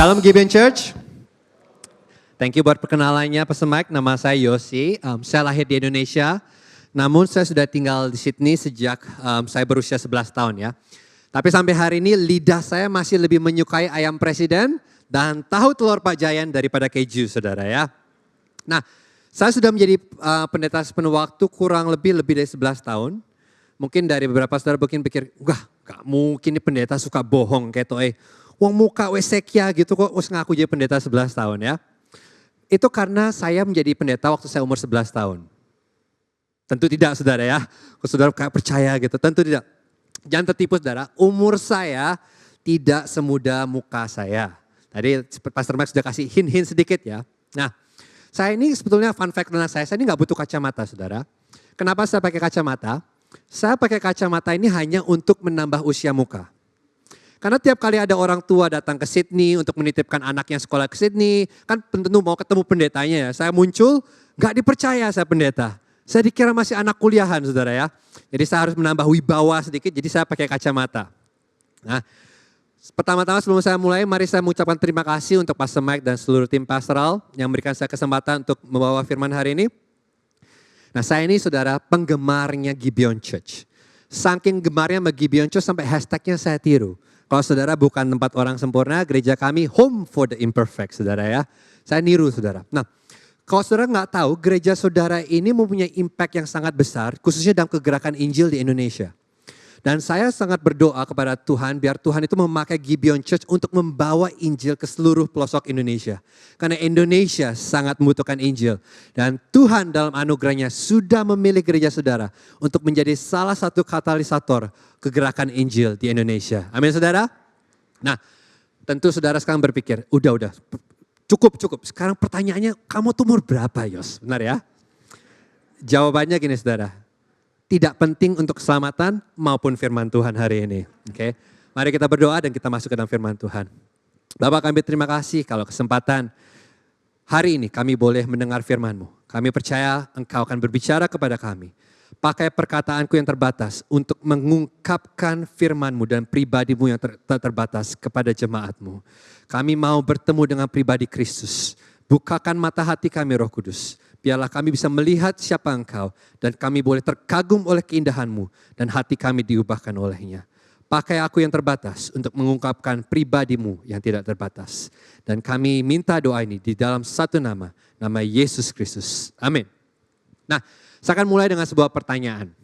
Shalom Gibeon Church. Thank you buat perkenalannya Pastor Mike. Nama saya Yosi. Saya lahir di Indonesia. Namun saya sudah tinggal di Sydney sejak saya berusia 11 tahun ya. Tapi sampai hari ini lidah saya masih lebih menyukai ayam presiden dan tahu telur Pak Jayan daripada keju saudara ya. Nah, saya sudah menjadi pendeta sepenuh waktu kurang lebih dari 11 tahun. Mungkin dari beberapa saudara mungkin pikir, wah gak mungkin ini pendeta suka bohong kayak toh wong muka wesekya gitu kok ngaku jadi pendeta 11 tahun ya. Itu karena saya menjadi pendeta waktu saya umur 11 tahun. Tentu tidak saudara ya, kalau saudara kayak percaya gitu, tentu tidak. Jangan tertipu saudara, umur saya tidak semuda muka saya. Tadi Pastor Mike sudah kasih hint-hint sedikit ya. Nah, saya ini sebetulnya fun fact tentang saya ini gak butuh kacamata saudara. Kenapa saya pakai kacamata? Saya pakai kacamata ini hanya untuk menambah usia muka. Karena tiap kali ada orang tua datang ke Sydney untuk menitipkan anaknya sekolah ke Sydney, kan tentu mau ketemu pendetanya ya. Saya muncul, gak dipercaya saya pendeta. Saya dikira masih anak kuliahan saudara ya. Jadi saya harus menambah wibawa sedikit, jadi saya pakai kacamata. Nah, pertama-tama sebelum saya mulai, mari saya mengucapkan terima kasih untuk Pastor Mike dan seluruh tim pastoral yang memberikan saya kesempatan untuk membawa firman hari ini. Nah, saya ini saudara penggemarnya Gibeon Church. Saking gemarnya sama Gibeon Church sampai hashtagnya saya tiru. Kalau saudara bukan tempat orang sempurna, gereja kami home for the imperfect saudara ya. Saya niru saudara. Nah, kalau saudara nggak tahu, gereja saudara ini mempunyai impact yang sangat besar, khususnya dalam kegerakan Injil di Indonesia. Dan saya sangat berdoa kepada Tuhan, biar Tuhan itu memakai Gibeon Church untuk membawa Injil ke seluruh pelosok Indonesia. Karena Indonesia sangat membutuhkan Injil. Dan Tuhan dalam anugerahnya sudah memilih gereja saudara untuk menjadi salah satu katalisator kegerakan Injil di Indonesia. Amin saudara? Nah, tentu saudara sekarang berpikir, udah, cukup. Sekarang pertanyaannya, kamu tuh umur berapa Yos? Benar ya? Jawabannya gini saudara. Tidak penting untuk keselamatan maupun firman Tuhan hari ini. Oke, mari kita berdoa dan kita masuk ke dalam firman Tuhan. Bapak kami terima kasih kalau kesempatan hari ini kami boleh mendengar firman-Mu. Kami percaya Engkau akan berbicara kepada kami. Pakai perkataanku yang terbatas untuk mengungkapkan firman-Mu dan pribadi-Mu yang terbatas kepada jemaat-Mu. Kami mau bertemu dengan pribadi Kristus. Bukakan mata hati kami Roh Kudus. Biarlah kami bisa melihat siapa Engkau dan kami boleh terkagum oleh keindahan-Mu dan hati kami diubahkan olehnya. Pakai aku yang terbatas untuk mengungkapkan pribadi-Mu yang tidak terbatas. Dan kami minta doa ini di dalam satu nama Yesus Kristus. Amin. Nah, saya akan mulai dengan sebuah pertanyaan.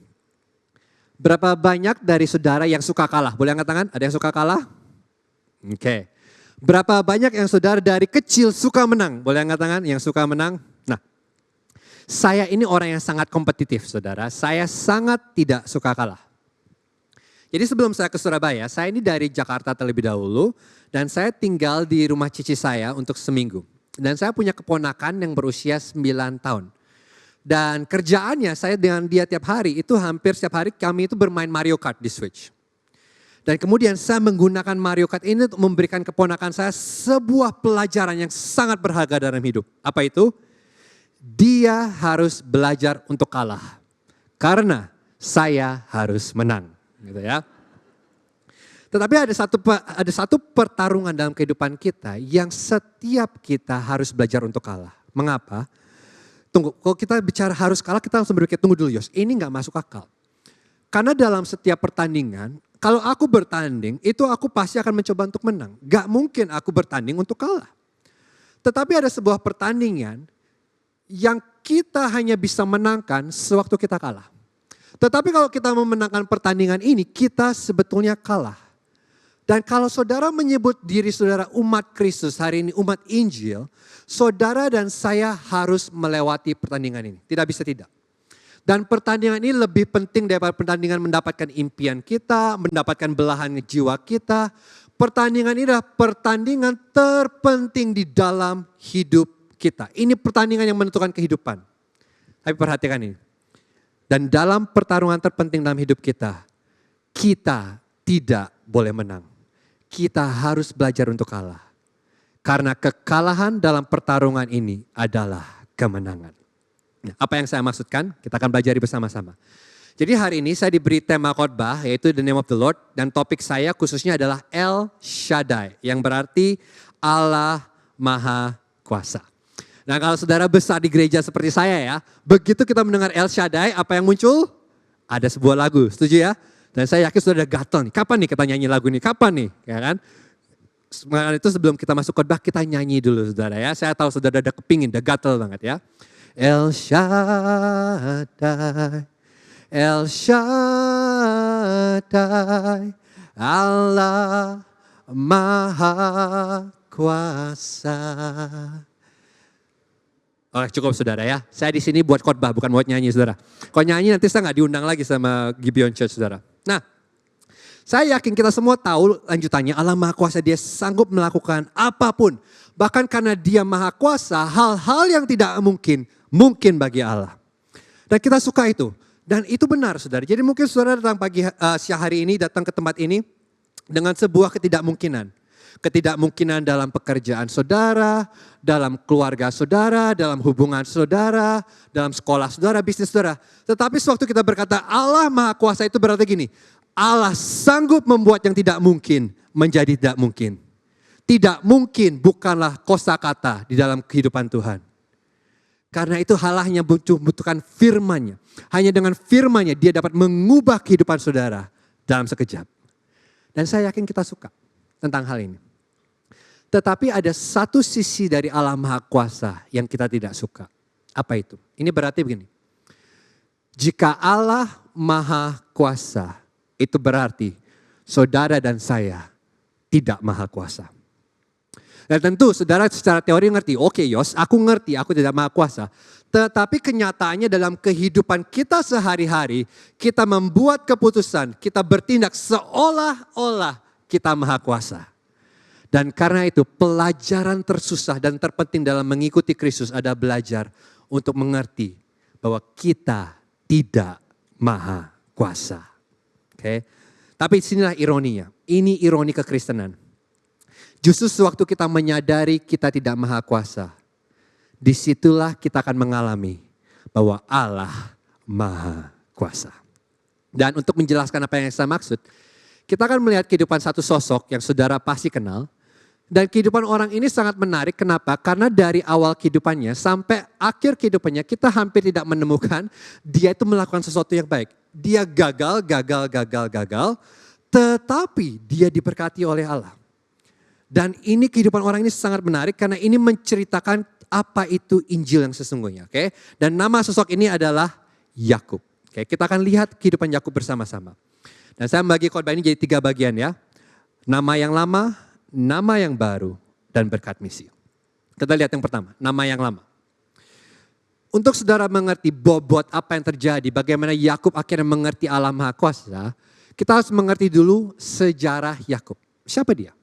Berapa banyak dari saudara yang suka kalah? Boleh angkat tangan? Ada yang suka kalah? Oke. Berapa banyak yang saudara dari kecil suka menang? Boleh angkat tangan yang suka menang? Nah, saya ini orang yang sangat kompetitif saudara, saya sangat tidak suka kalah. Jadi sebelum saya ke Surabaya, saya ini dari Jakarta terlebih dahulu dan saya tinggal di rumah cici saya untuk seminggu. Dan saya punya keponakan yang berusia 9 tahun. Dan kerjaannya saya dengan dia tiap hari, itu hampir setiap hari kami itu bermain Mario Kart di Switch. Dan kemudian saya menggunakan Mario Kart ini untuk memberikan keponakan saya sebuah pelajaran yang sangat berharga dalam hidup. Apa itu? Dia harus belajar untuk kalah. Karena saya harus menang. Gitu ya. Tetapi ada satu pertarungan dalam kehidupan kita yang setiap kita harus belajar untuk kalah. Mengapa? Tunggu, kalau kita bicara harus kalah kita langsung berpikir, tunggu dulu Yos, ini gak masuk akal. Karena dalam setiap pertandingan, kalau aku bertanding itu aku pasti akan mencoba untuk menang. Gak mungkin aku bertanding untuk kalah. Tetapi ada sebuah pertandingan yang kita hanya bisa menangkan sewaktu kita kalah. Tetapi kalau kita memenangkan pertandingan ini, kita sebetulnya kalah. Dan kalau saudara menyebut diri saudara umat Kristus hari ini, umat Injil, saudara dan saya harus melewati pertandingan ini. Tidak bisa tidak. Dan pertandingan ini lebih penting daripada pertandingan mendapatkan impian kita, mendapatkan belahan jiwa kita. Pertandingan ini adalah pertandingan terpenting di dalam hidup kita. Ini pertandingan yang menentukan kehidupan. Tapi perhatikan ini. Dan dalam pertarungan terpenting dalam hidup kita, kita tidak boleh menang. Kita harus belajar untuk kalah. Karena kekalahan dalam pertarungan ini adalah kemenangan. Nah, apa yang saya maksudkan? Kita akan belajar bersama-sama. Jadi hari ini saya diberi tema khotbah yaitu The Name of the Lord. Dan topik saya khususnya adalah El Shaddai. Yang berarti Allah Maha Kuasa. Nah kalau saudara besar di gereja seperti saya ya, begitu kita mendengar El Shaddai, apa yang muncul? Ada sebuah lagu, setuju ya? Dan saya yakin saudara gatel nih, kapan nih kita nyanyi lagu ini, kapan nih? Ya kan? Itu sebelum kita masuk khotbah kita nyanyi dulu saudara ya. Saya tahu saudara udah kepingin, udah gatel banget ya. El Shaddai, El Shaddai, Allah Maha Kuasa. Oke cukup saudara ya. Saya di sini buat khotbah bukan buat nyanyi saudara. Kalau nyanyi nanti saya nggak diundang lagi sama Gibeon Church saudara. Nah, saya yakin kita semua tahu lanjutannya Allah Maha Kuasa, dia sanggup melakukan apapun. Bahkan karena dia Maha Kuasa, hal-hal yang tidak mungkin bagi Allah. Dan kita suka itu. Dan itu benar saudara. Jadi mungkin saudara datang siang hari ini, datang ke tempat ini dengan sebuah ketidakmungkinan. Ketidakmungkinan dalam pekerjaan saudara, dalam keluarga saudara, dalam hubungan saudara, dalam sekolah saudara, bisnis saudara. Tetapi sewaktu kita berkata Allah Maha Kuasa itu berarti gini, Allah sanggup membuat yang tidak mungkin menjadi tidak mungkin. Tidak mungkin bukanlah kosakata di dalam kehidupan Tuhan. Karena itu halahnya membutuhkan firman-Nya. Hanya dengan firman-Nya dia dapat mengubah kehidupan saudara dalam sekejap. Dan saya yakin kita suka tentang hal ini. Tetapi ada satu sisi dari Allah Maha Kuasa yang kita tidak suka. Apa itu? Ini berarti begini. Jika Allah Maha Kuasa, itu berarti saudara dan saya tidak Maha Kuasa. Dan tentu saudara secara teori ngerti, oke Yos, aku ngerti aku tidak Maha Kuasa. Tetapi kenyataannya dalam kehidupan kita sehari-hari, kita membuat keputusan, kita bertindak seolah-olah kita Maha Kuasa. Dan karena itu pelajaran tersusah dan terpenting dalam mengikuti Kristus adalah belajar untuk mengerti bahwa kita tidak Maha Kuasa. Oke. Tapi sinilah ironinya, ini ironi kekristenan. Justru sewaktu kita menyadari kita tidak Maha Kuasa, disitulah kita akan mengalami bahwa Allah Maha Kuasa. Dan untuk menjelaskan apa yang saya maksud, kita akan melihat kehidupan satu sosok yang saudara pasti kenal. Dan kehidupan orang ini sangat menarik, kenapa? Karena dari awal kehidupannya sampai akhir kehidupannya kita hampir tidak menemukan dia itu melakukan sesuatu yang baik. Dia gagal, tetapi dia diberkati oleh Allah. Dan ini kehidupan orang ini sangat menarik karena ini menceritakan apa itu Injil yang sesungguhnya. Oke? Dan nama sosok ini adalah Yakub. Oke, kita akan lihat kehidupan Yakub bersama-sama. Dan saya membagi khotbah ini jadi 3 bagian ya. Nama yang lama, nama yang baru, dan berkat misi. Kita lihat yang pertama, nama yang lama. Untuk saudara mengerti bobot apa yang terjadi, bagaimana Yakub akhirnya mengerti Allah Maha Kuasa, kita harus mengerti dulu sejarah Yakub. Siapa dia?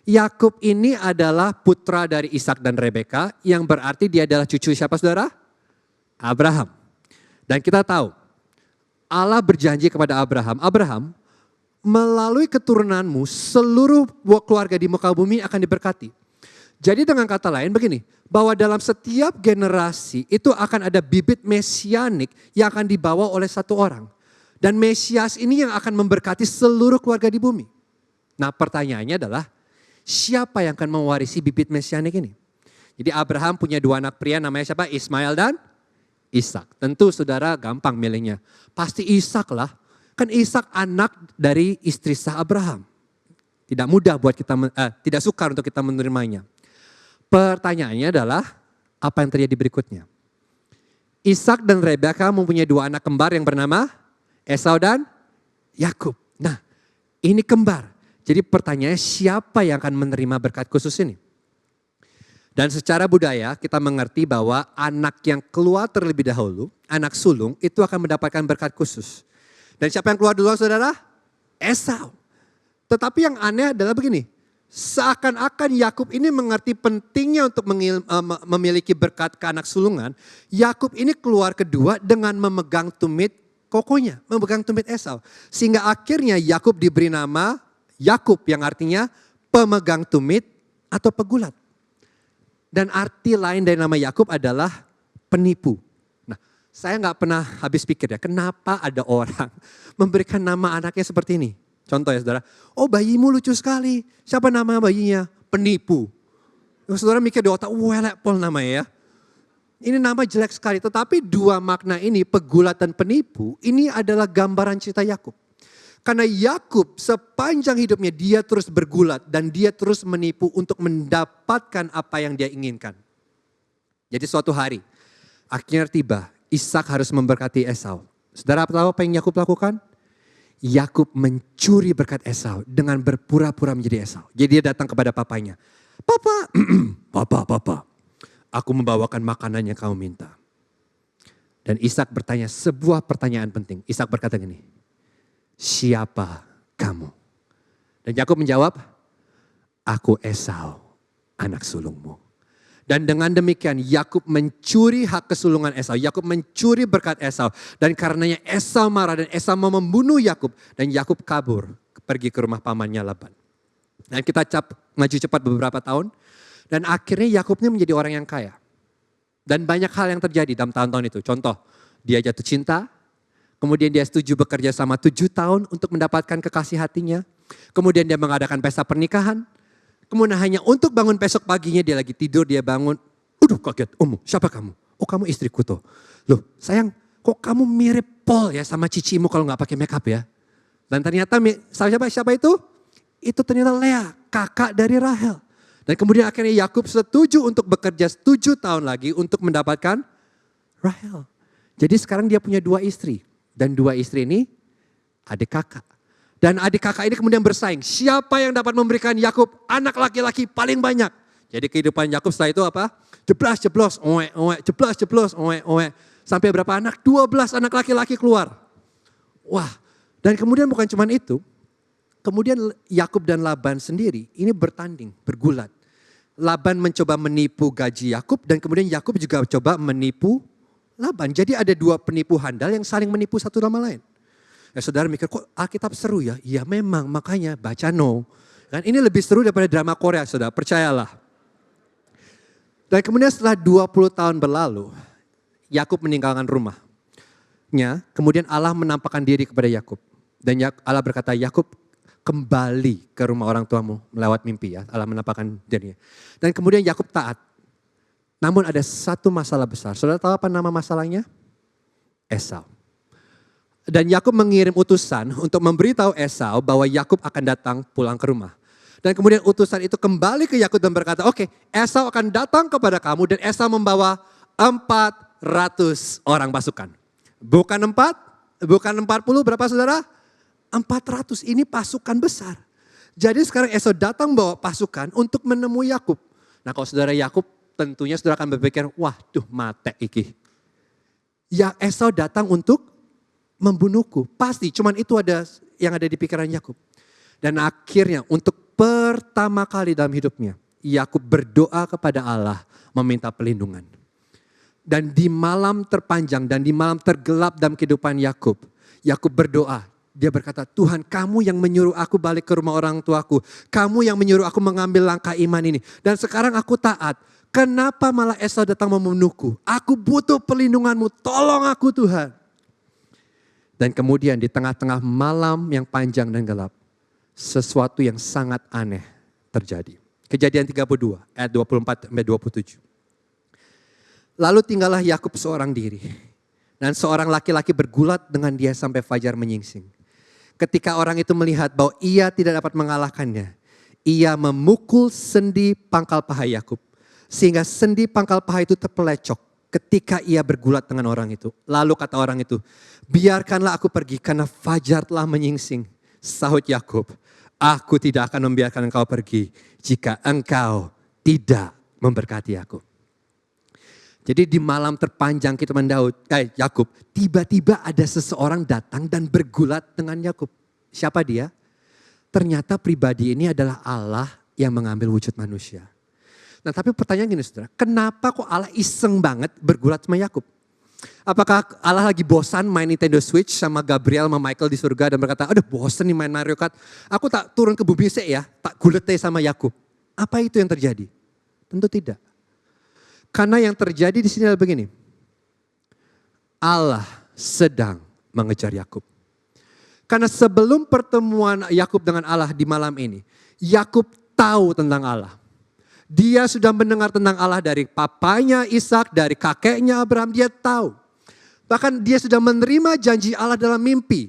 Yakub ini adalah putra dari Ishak dan Rebeka, yang berarti dia adalah cucu siapa saudara? Abraham. Dan kita tahu, Allah berjanji kepada Abraham, Abraham, melalui keturunanmu seluruh keluarga di muka bumi akan diberkati. Jadi dengan kata lain begini, bahwa dalam setiap generasi itu akan ada bibit mesianik yang akan dibawa oleh satu orang. Dan Mesias ini yang akan memberkati seluruh keluarga di bumi. Nah pertanyaannya adalah, siapa yang akan mewarisi bibit mesianik ini? Jadi Abraham punya 2 anak pria, namanya siapa? Ismail dan Ishak. Tentu saudara gampang milihnya. Pasti Ishak lah. Kan Ishak anak dari istri sah Abraham. Tidak mudah buat kita, tidak sukar untuk kita menerimanya. Pertanyaannya adalah, apa yang terjadi berikutnya? Ishak dan Rebeka mempunyai 2 anak kembar yang bernama Esau dan Yakub. Nah, ini kembar. Jadi pertanyaannya, siapa yang akan menerima berkat khusus ini? Dan secara budaya kita mengerti bahwa anak yang keluar terlebih dahulu, anak sulung itu akan mendapatkan berkat khusus. Dan siapa yang keluar duluan saudara? Esau. Tetapi yang aneh adalah begini, seakan-akan Yakub ini mengerti pentingnya untuk memiliki berkat ke anak sulungan. Yakub ini keluar kedua dengan memegang tumit kokonya, memegang tumit Esau. Sehingga akhirnya Yakub diberi nama Yakub yang artinya pemegang tumit atau pegulat. Dan arti lain dari nama Yakub adalah penipu. Nah, saya nggak pernah habis pikir ya, kenapa ada orang memberikan nama anaknya seperti ini. Contoh ya saudara, oh bayimu lucu sekali, siapa nama bayinya? penipu. Saudara mikir di otak, welek pol namanya ya. Ini nama jelek sekali, tetapi dua makna ini, pegulat dan penipu, ini adalah gambaran cerita Yakub. Karena Yakub sepanjang hidupnya dia terus bergulat dan dia terus menipu untuk mendapatkan apa yang dia inginkan. Jadi suatu hari, akhirnya tiba, Ishak harus memberkati Esau. Saudara tahu apa yang Yakub lakukan? Yakub mencuri berkat Esau dengan berpura-pura menjadi Esau. Jadi dia datang kepada papanya. Papa, papa, aku membawakan makanan yang kamu minta. Dan Ishak bertanya sebuah pertanyaan penting. Ishak berkata gini, siapa kamu? Dan Yakub menjawab, aku Esau, anak sulungmu. Dan dengan demikian Yakub mencuri hak kesulungan Esau. Yakub mencuri berkat Esau. Dan karenanya Esau marah dan Esau mau membunuh Yakub. Dan Yakub kabur pergi ke rumah pamannya Laban. Dan kita maju cepat beberapa tahun. Dan akhirnya Yakub ini menjadi orang yang kaya. Dan banyak hal yang terjadi dalam tahun-tahun itu. Contoh, dia jatuh cinta. Kemudian dia setuju bekerja sama 7 tahun untuk mendapatkan kekasih hatinya. Kemudian dia mengadakan pesta pernikahan. Kemudian hanya untuk bangun besok paginya dia lagi tidur, dia bangun. Kaget, siapa kamu? Oh kamu istriku tuh. Loh sayang, kok kamu mirip Paul ya sama cicimu kalau gak pakai makeup ya. Dan ternyata siapa itu? Itu ternyata Lea, kakak dari Rahel. Dan kemudian akhirnya Yakub setuju untuk bekerja 7 tahun lagi untuk mendapatkan Rahel. Jadi sekarang dia punya 2 istri. Dan 2 istri ini adik kakak. Dan adik kakak ini kemudian bersaing. Siapa yang dapat memberikan Yakub anak laki-laki paling banyak? Jadi kehidupan Yakub setelah itu apa? Jeblos, jeblos, sampai berapa anak? 12 anak laki-laki keluar. Wah, dan kemudian bukan cuma itu. Kemudian Yakub dan Laban sendiri ini bertanding, bergulat. Laban mencoba menipu gaji Yakub dan kemudian Yakub juga coba menipu Laban. Jadi ada 2 penipu handal yang saling menipu satu sama lain. Ya saudara mikir kok Alkitab seru ya? Iya memang, makanya baca No. Kan ini lebih seru daripada drama Korea saudara, percayalah. Dan kemudian setelah 20 tahun berlalu, Yakub meninggalkan rumahnya. Kemudian Allah menampakkan diri kepada Yakub. Dan Allah berkata, Yakub kembali ke rumah orang tuamu melewat mimpi ya. Allah menampakkan dirinya. Dan kemudian Yakub taat. Namun ada satu masalah besar. Saudara tahu apa nama masalahnya? Esau. Dan Yakub mengirim utusan untuk memberitahu Esau bahwa Yakub akan datang pulang ke rumah. Dan kemudian utusan itu kembali ke Yakub dan berkata, oke, Esau akan datang kepada kamu dan Esau membawa 400 orang pasukan. Bukan 4, bukan 40, berapa saudara? 400, ini pasukan besar. Jadi sekarang Esau datang bawa pasukan untuk menemui Yakub. Nah kalau saudara Yakub tentunya saudara akan berpikir, waduh mate iki. Ya Esau datang untuk membunuhku. Pasti, cuman itu ada yang ada di pikiran Yakub. Dan akhirnya untuk pertama kali dalam hidupnya, Yakub berdoa kepada Allah meminta pelindungan. Dan di malam terpanjang dan di malam tergelap dalam kehidupan Yakub, Yakub berdoa. Dia berkata, Tuhan kamu yang menyuruh aku balik ke rumah orang tuaku. Kamu yang menyuruh aku mengambil langkah iman ini. Dan sekarang aku taat. Kenapa malah Esau datang membunuhku? Aku butuh pelindunganmu, tolong aku Tuhan. Dan kemudian di tengah-tengah malam yang panjang dan gelap, sesuatu yang sangat aneh terjadi. Kejadian 32 ayat 24-27. Lalu tinggallah Yakub seorang diri. Dan seorang laki-laki bergulat dengan dia sampai fajar menyingsing. Ketika orang itu melihat bahwa ia tidak dapat mengalahkannya, ia memukul sendi pangkal paha Yakub. Sehingga sendi pangkal paha itu terpelecok ketika ia bergulat dengan orang itu. Lalu kata orang itu, biarkanlah aku pergi karena fajar telah menyingsing. Sahut Yakub, aku tidak akan membiarkan engkau pergi jika engkau tidak memberkati aku. Jadi di malam terpanjang kehidupan Yakub, tiba-tiba ada seseorang datang dan bergulat dengan Yakub. Siapa dia? Ternyata pribadi ini adalah Allah yang mengambil wujud manusia. Nah tapi pertanyaan gini saudara, kenapa kok Allah iseng banget bergulat sama Yakub? Apakah Allah lagi bosan main Nintendo Switch sama Gabriel sama Michael di surga dan berkata, aduh bosan nih main Mario Kart, aku tak turun ke bumi sih ya, tak gulete sama Yakub. Apa itu yang terjadi? Tentu tidak. Karena yang terjadi di sini adalah begini, Allah sedang mengejar Yakub. Karena sebelum pertemuan Yakub dengan Allah di malam ini, Yakub tahu tentang Allah. Dia sudah mendengar tentang Allah dari papanya Ishak, dari kakeknya Abraham, dia tahu. Bahkan dia sudah menerima janji Allah dalam mimpi.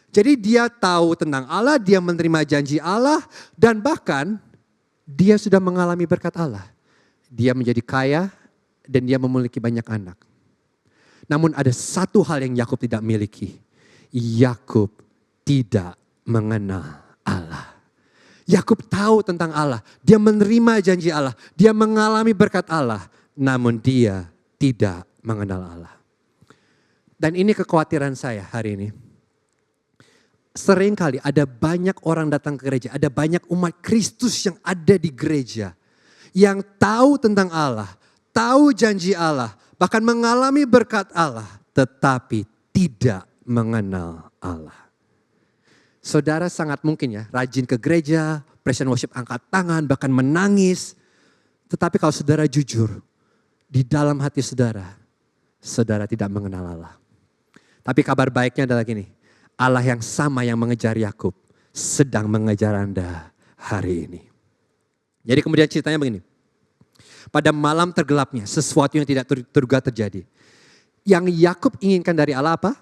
Jadi dia tahu tentang Allah, dia menerima janji Allah, dan bahkan dia sudah mengalami berkat Allah. Dia menjadi kaya dan dia memiliki banyak anak. Namun ada satu hal yang Yakub tidak miliki. Yakub tidak mengenal Allah. Yakub tahu tentang Allah, dia menerima janji Allah, dia mengalami berkat Allah, namun dia tidak mengenal Allah. Dan ini kekhawatiran saya hari ini. Seringkali ada banyak orang datang ke gereja, ada banyak umat Kristus yang ada di gereja, yang tahu tentang Allah, tahu janji Allah, bahkan mengalami berkat Allah, tetapi tidak mengenal Allah. Saudara sangat mungkin ya, rajin ke gereja, praise and worship, angkat tangan, bahkan menangis. Tetapi kalau saudara jujur, di dalam hati saudara, saudara tidak mengenal Allah. Tapi kabar baiknya adalah gini, Allah yang sama yang mengejar Yakub sedang mengejar Anda hari ini. Jadi kemudian ceritanya begini. Pada malam tergelapnya sesuatu yang tidak terduga terjadi. Yang Yakub inginkan dari Allah apa?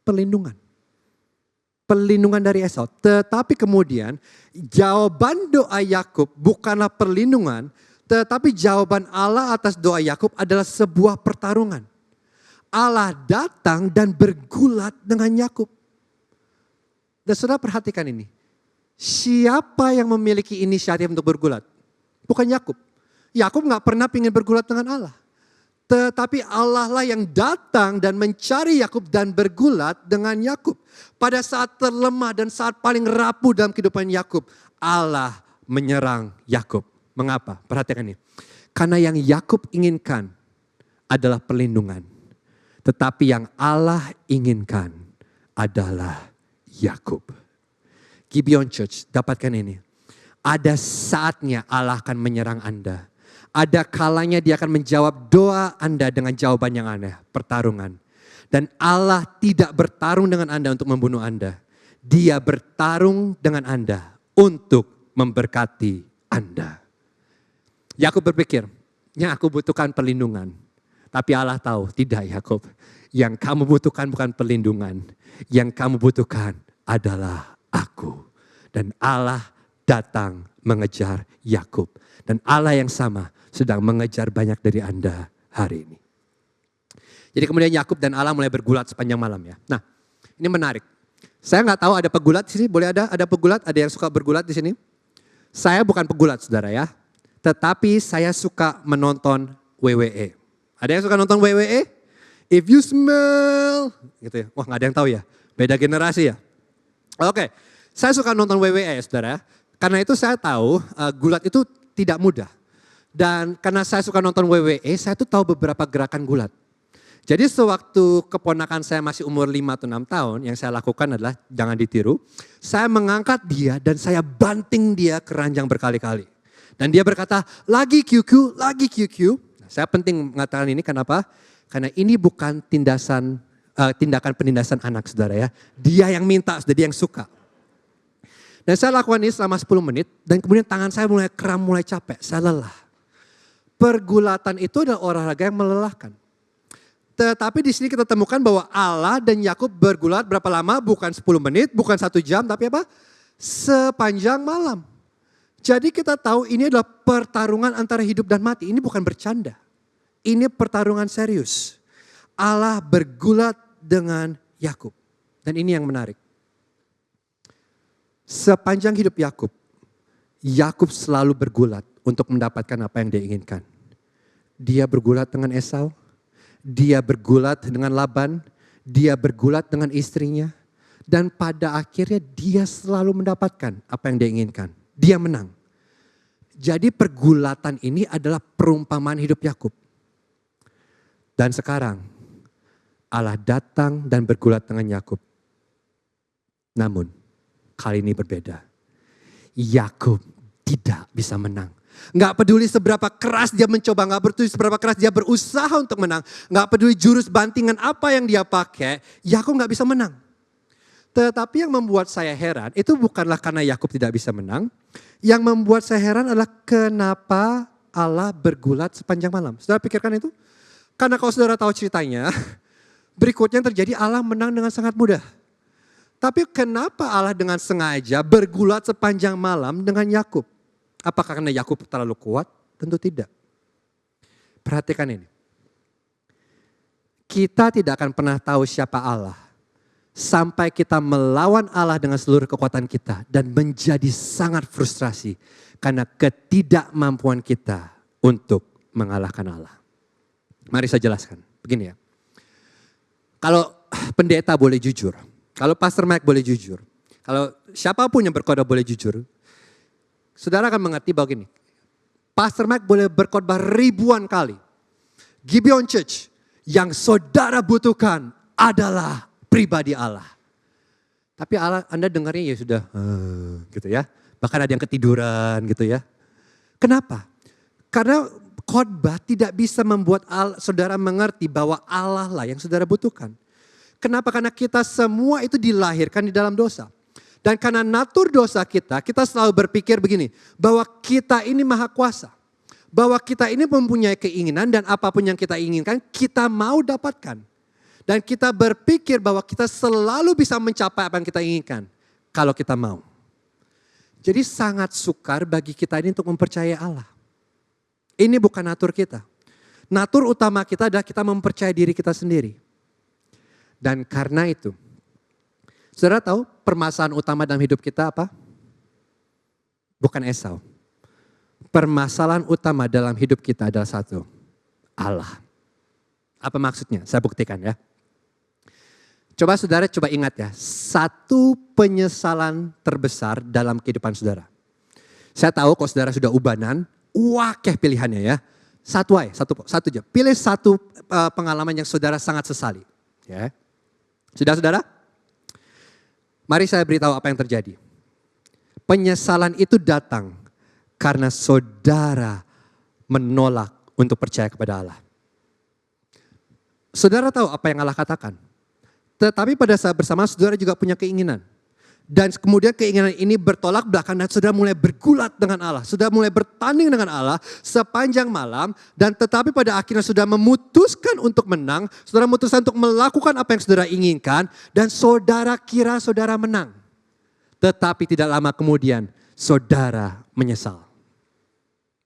Perlindungan. Perlindungan dari Esau. Tetapi kemudian jawaban doa Yakub bukanlah perlindungan, tetapi jawaban Allah atas doa Yakub adalah sebuah pertarungan. Allah datang dan bergulat dengan Yakub. Dan saudara perhatikan ini. Siapa yang memiliki inisiatif untuk bergulat? Bukan Yakub. Yakub gak pernah ingin bergulat dengan Allah. Tetapi Allah lah yang datang dan mencari Yakub dan bergulat dengan Yakub. Pada saat terlemah dan saat paling rapuh dalam kehidupan Yakub, Allah menyerang Yakub. Mengapa? Perhatikan ini. Karena yang Yakub inginkan adalah perlindungan. Tetapi yang Allah inginkan adalah Yakub. Gibeon Church, dapatkan ini. Ada saatnya Allah akan menyerang Anda. Ada kalanya dia akan menjawab doa Anda dengan jawaban yang aneh, pertarungan. Dan Allah tidak bertarung dengan Anda untuk membunuh Anda. Dia bertarung dengan Anda untuk memberkati Anda. Yakub berpikir, yang aku butuhkan perlindungan. Tapi Allah tahu, tidak Yakub. Yang kamu butuhkan bukan perlindungan. Yang kamu butuhkan adalah aku. Dan Allah datang mengejar Yakub. Dan Allah yang sama sedang mengejar banyak dari Anda hari ini. Jadi kemudian Yakub dan Allah mulai bergulat sepanjang malam ya. Nah, ini menarik. Saya nggak tahu ada pegulat di sini, boleh ada pegulat, ada yang suka bergulat di sini. Saya bukan pegulat saudara ya. Tetapi saya suka menonton WWE. Ada yang suka nonton WWE? If you smell, gitu ya. Wah nggak ada yang tahu ya, beda generasi ya. Oke, saya suka nonton WWE saudara. Karena itu saya tahu gulat itu tidak mudah. Dan karena saya suka nonton WWE, saya tuh tahu beberapa gerakan gulat. Jadi sewaktu keponakan saya masih umur 5 atau 6 tahun, yang saya lakukan adalah, jangan ditiru, saya mengangkat dia dan saya banting dia ke ranjang berkali-kali. Dan dia berkata, lagi QQ, lagi QQ. Nah, saya penting mengatakan ini, kenapa? Karena ini bukan tindakan penindasan anak saudara ya. Dia yang minta, dia yang suka. Dan saya lakukan ini selama 10 menit dan kemudian tangan saya mulai kram, mulai capek, saya lelah. Pergulatan itu adalah olahraga yang melelahkan. Tetapi di sini kita temukan bahwa Allah dan Yakub bergulat berapa lama? Bukan 10 menit, bukan 1 jam, tapi apa? Sepanjang malam. Jadi kita tahu ini adalah pertarungan antara hidup dan mati. Ini bukan bercanda. Ini pertarungan serius. Allah bergulat dengan Yakub. Dan ini yang menarik. Sepanjang hidup Yakub, Yakub selalu bergulat untuk mendapatkan apa yang dia inginkan. Dia bergulat dengan Esau, dia bergulat dengan Laban, dia bergulat dengan istrinya. Dan pada akhirnya dia selalu mendapatkan apa yang dia inginkan. Dia menang. Jadi pergulatan ini adalah perumpamaan hidup Yakub. Dan sekarang Allah datang dan bergulat dengan Yakub. Namun kali ini berbeda. Yakub tidak bisa menang. Gak peduli seberapa keras dia mencoba, gak peduli seberapa keras dia berusaha untuk menang. Gak peduli jurus bantingan apa yang dia pakai, Yakub gak bisa menang. Tetapi yang membuat saya heran itu bukanlah karena Yakub tidak bisa menang. Yang membuat saya heran adalah kenapa Allah bergulat sepanjang malam. Saudara pikirkan itu? Karena kalau saudara tahu ceritanya, berikutnya terjadi Allah menang dengan sangat mudah. Tapi kenapa Allah dengan sengaja bergulat sepanjang malam dengan Yakub? Apakah karena Yakub terlalu kuat? Tentu tidak. Perhatikan ini. Kita tidak akan pernah tahu siapa Allah sampai kita melawan Allah dengan seluruh kekuatan kita dan menjadi sangat frustrasi karena ketidakmampuan kita untuk mengalahkan Allah. Mari saya jelaskan. Begini ya. Kalau pendeta boleh jujur, kalau Pastor Mike boleh jujur, kalau siapapun yang berkhotbah boleh jujur, saudara akan mengerti bahwa gini, Pastor Mike boleh berkhotbah ribuan kali. Gibeon Church yang saudara butuhkan adalah pribadi Allah. Tapi Allah, Anda dengarnya ya sudah gitu ya. Bahkan ada yang ketiduran gitu ya. Kenapa? Karena khotbah tidak bisa membuat saudara mengerti bahwa Allah lah yang saudara butuhkan. Kenapa? Karena kita semua itu dilahirkan di dalam dosa. Dan karena natur dosa kita selalu berpikir begini, bahwa kita ini maha kuasa. Bahwa kita ini mempunyai keinginan dan apapun yang kita inginkan kita mau dapatkan. Dan kita berpikir bahwa kita selalu bisa mencapai apa yang kita inginkan kalau kita mau. Jadi sangat sukar bagi kita ini untuk mempercayai Allah. Ini bukan natur kita. Natur utama kita adalah kita mempercayai diri kita sendiri. Dan karena itu, saudara tahu permasalahan utama dalam hidup kita apa? Bukan Esau. Permasalahan utama dalam hidup kita adalah satu, Allah. Apa maksudnya? Saya buktikan ya. Saudara ingat ya, satu penyesalan terbesar dalam kehidupan saudara. Saya tahu kalau saudara sudah ubanan, wakeh pilihannya ya. Satu aja. Pilih satu pengalaman yang saudara sangat sesali. Ya. Sudah saudara? Mari saya beritahu apa yang terjadi. Penyesalan itu datang karena saudara menolak untuk percaya kepada Allah. Saudara tahu apa yang Allah katakan. Tetapi pada saat bersama saudara juga punya keinginan. Dan kemudian keinginan ini bertolak belakang dan saudara mulai bergulat dengan Allah. Saudara mulai bertanding dengan Allah sepanjang malam. Dan tetapi pada akhirnya saudara memutuskan untuk menang. Saudara memutuskan untuk melakukan apa yang saudara inginkan. Dan saudara kira saudara menang. Tetapi tidak lama kemudian saudara menyesal.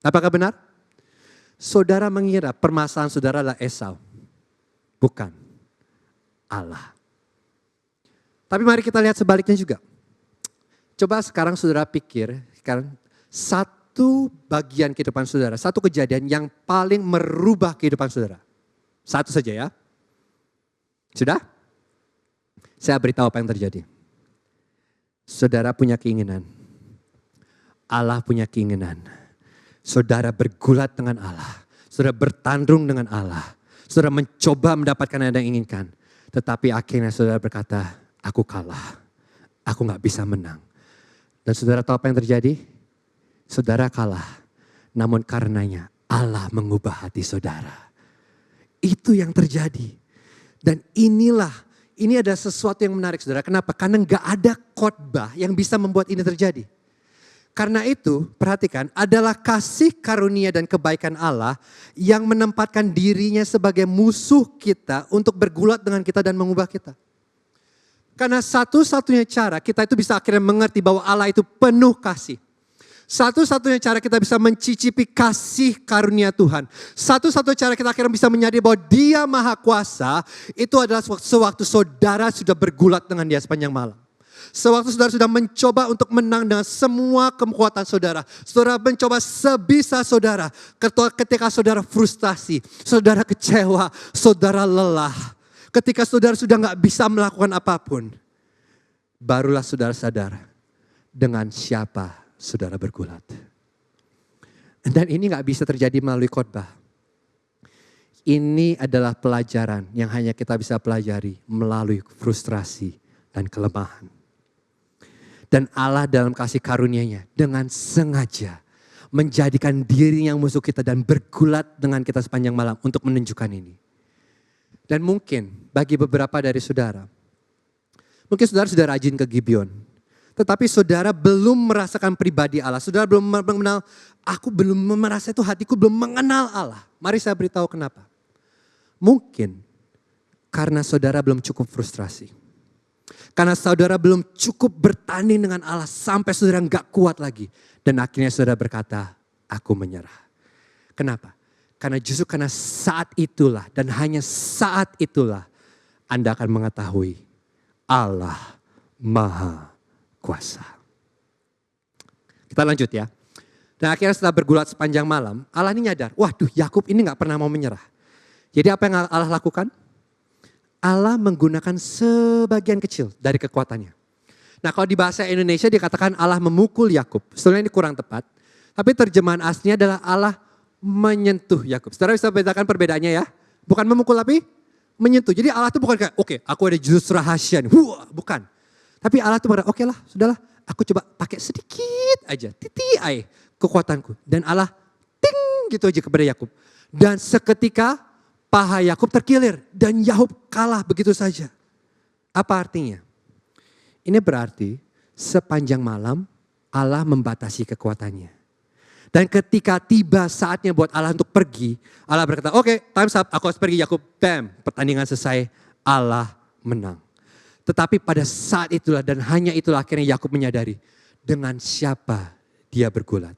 Apakah benar? Saudara mengira permasalahan saudara adalah Esau. Bukan. Allah. Tapi mari kita lihat sebaliknya juga. Coba sekarang saudara pikir, sekarang satu bagian kehidupan saudara, satu kejadian yang paling merubah kehidupan saudara. Satu saja ya. Sudah? Saya beritahu apa yang terjadi. Saudara punya keinginan. Allah punya keinginan. Saudara bergulat dengan Allah. Saudara bertanding dengan Allah. Saudara mencoba mendapatkan yang Anda inginkan. Tetapi akhirnya saudara berkata, aku kalah. Aku gak bisa menang. Dan saudara tahu apa yang terjadi? Saudara kalah. Namun karenanya Allah mengubah hati saudara. Itu yang terjadi. Dan ini ada sesuatu yang menarik saudara. Kenapa? Karena gak ada khotbah yang bisa membuat ini terjadi. Karena itu, perhatikan, adalah kasih karunia dan kebaikan Allah yang menempatkan dirinya sebagai musuh kita untuk bergulat dengan kita dan mengubah kita. Karena satu-satunya cara kita itu bisa akhirnya mengerti bahwa Allah itu penuh kasih. Satu-satunya cara kita bisa mencicipi kasih karunia Tuhan. Satu-satunya cara kita akhirnya bisa menyadari bahwa Dia Maha Kuasa, itu adalah sewaktu saudara sudah bergulat dengan Dia sepanjang malam. Sewaktu saudara sudah mencoba untuk menang dengan semua kekuatan saudara. Saudara mencoba sebisa saudara. Ketika saudara frustasi, saudara kecewa, saudara lelah. Ketika saudara sudah gak bisa melakukan apapun. Barulah saudara sadar dengan siapa saudara bergulat. Dan ini gak bisa terjadi melalui khotbah. Ini adalah pelajaran yang hanya kita bisa pelajari melalui frustrasi dan kelemahan. Dan Allah dalam kasih karunia-Nya dengan sengaja menjadikan diri yang musuh kita dan bergulat dengan kita sepanjang malam untuk menunjukkan ini. Dan mungkin bagi beberapa dari saudara, mungkin saudara sudah rajin ke Gibeon. Tetapi saudara belum merasakan pribadi Allah. Saudara belum mengenal, aku belum merasa itu, hatiku belum mengenal Allah. Mari saya beritahu kenapa. Mungkin karena saudara belum cukup frustrasi. Karena saudara belum cukup bertanding dengan Allah sampai saudara gak kuat lagi. Dan akhirnya saudara berkata, aku menyerah. Kenapa? Karena justru karena saat itulah dan hanya saat itulah Anda akan mengetahui Allah Maha Kuasa. Kita lanjut ya. Dan akhirnya setelah bergulat sepanjang malam, Allah ini nyadar, waduh Yakub ini gak pernah mau menyerah. Jadi apa yang Allah lakukan? Allah menggunakan sebagian kecil dari kekuatannya. Nah kalau di bahasa Indonesia dikatakan Allah memukul Yakub. Sebenarnya ini kurang tepat. Tapi terjemahan aslinya adalah Allah menyentuh Yakub. Saudara bisa bedakan perbedaannya ya. Bukan memukul tapi menyentuh. Jadi Allah itu bukan kayak oke, aku ada jurus rahasia nih. Bukan. Tapi Allah itu berkata oke lah sudahlah. Aku coba pakai sedikit aja. Titik kekuatanku. Dan Allah ting gitu aja kepada Yakub. Dan seketika paha Yakub terkilir. Dan Yakub kalah begitu saja. Apa artinya? Ini berarti sepanjang malam Allah membatasi kekuatannya. Dan ketika tiba saatnya buat Allah untuk pergi, Allah berkata, oke, time's up, aku harus pergi Yakub. Bam, pertandingan selesai, Allah menang. Tetapi pada saat itulah dan hanya itulah akhirnya Yakub menyadari dengan siapa dia bergulat.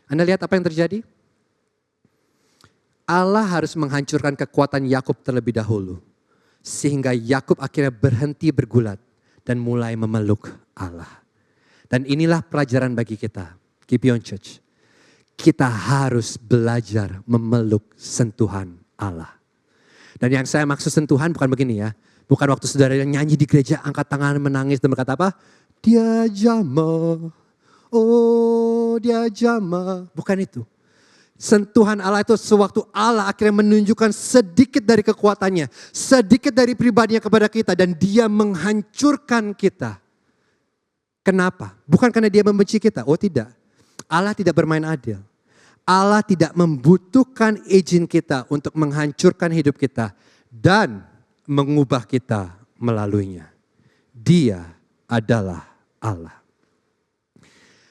Anda lihat apa yang terjadi? Allah harus menghancurkan kekuatan Yakub terlebih dahulu. Sehingga Yakub akhirnya berhenti bergulat dan mulai memeluk Allah. Dan inilah pelajaran bagi kita, Gibeon Church. Kita harus belajar memeluk sentuhan Allah. Dan yang saya maksud sentuhan bukan begini ya. Bukan waktu saudara yang nyanyi di gereja, angkat tangan menangis dan berkata apa? Dia jamah, oh dia jamah. Bukan itu. Sentuhan Allah itu sewaktu Allah akhirnya menunjukkan sedikit dari kekuatannya. Sedikit dari pribadinya kepada kita. Dan dia menghancurkan kita. Kenapa? Bukan karena dia membenci kita. Oh tidak. Allah tidak bermain adil. Allah tidak membutuhkan izin kita untuk menghancurkan hidup kita. Dan mengubah kita melaluinya. Dia adalah Allah.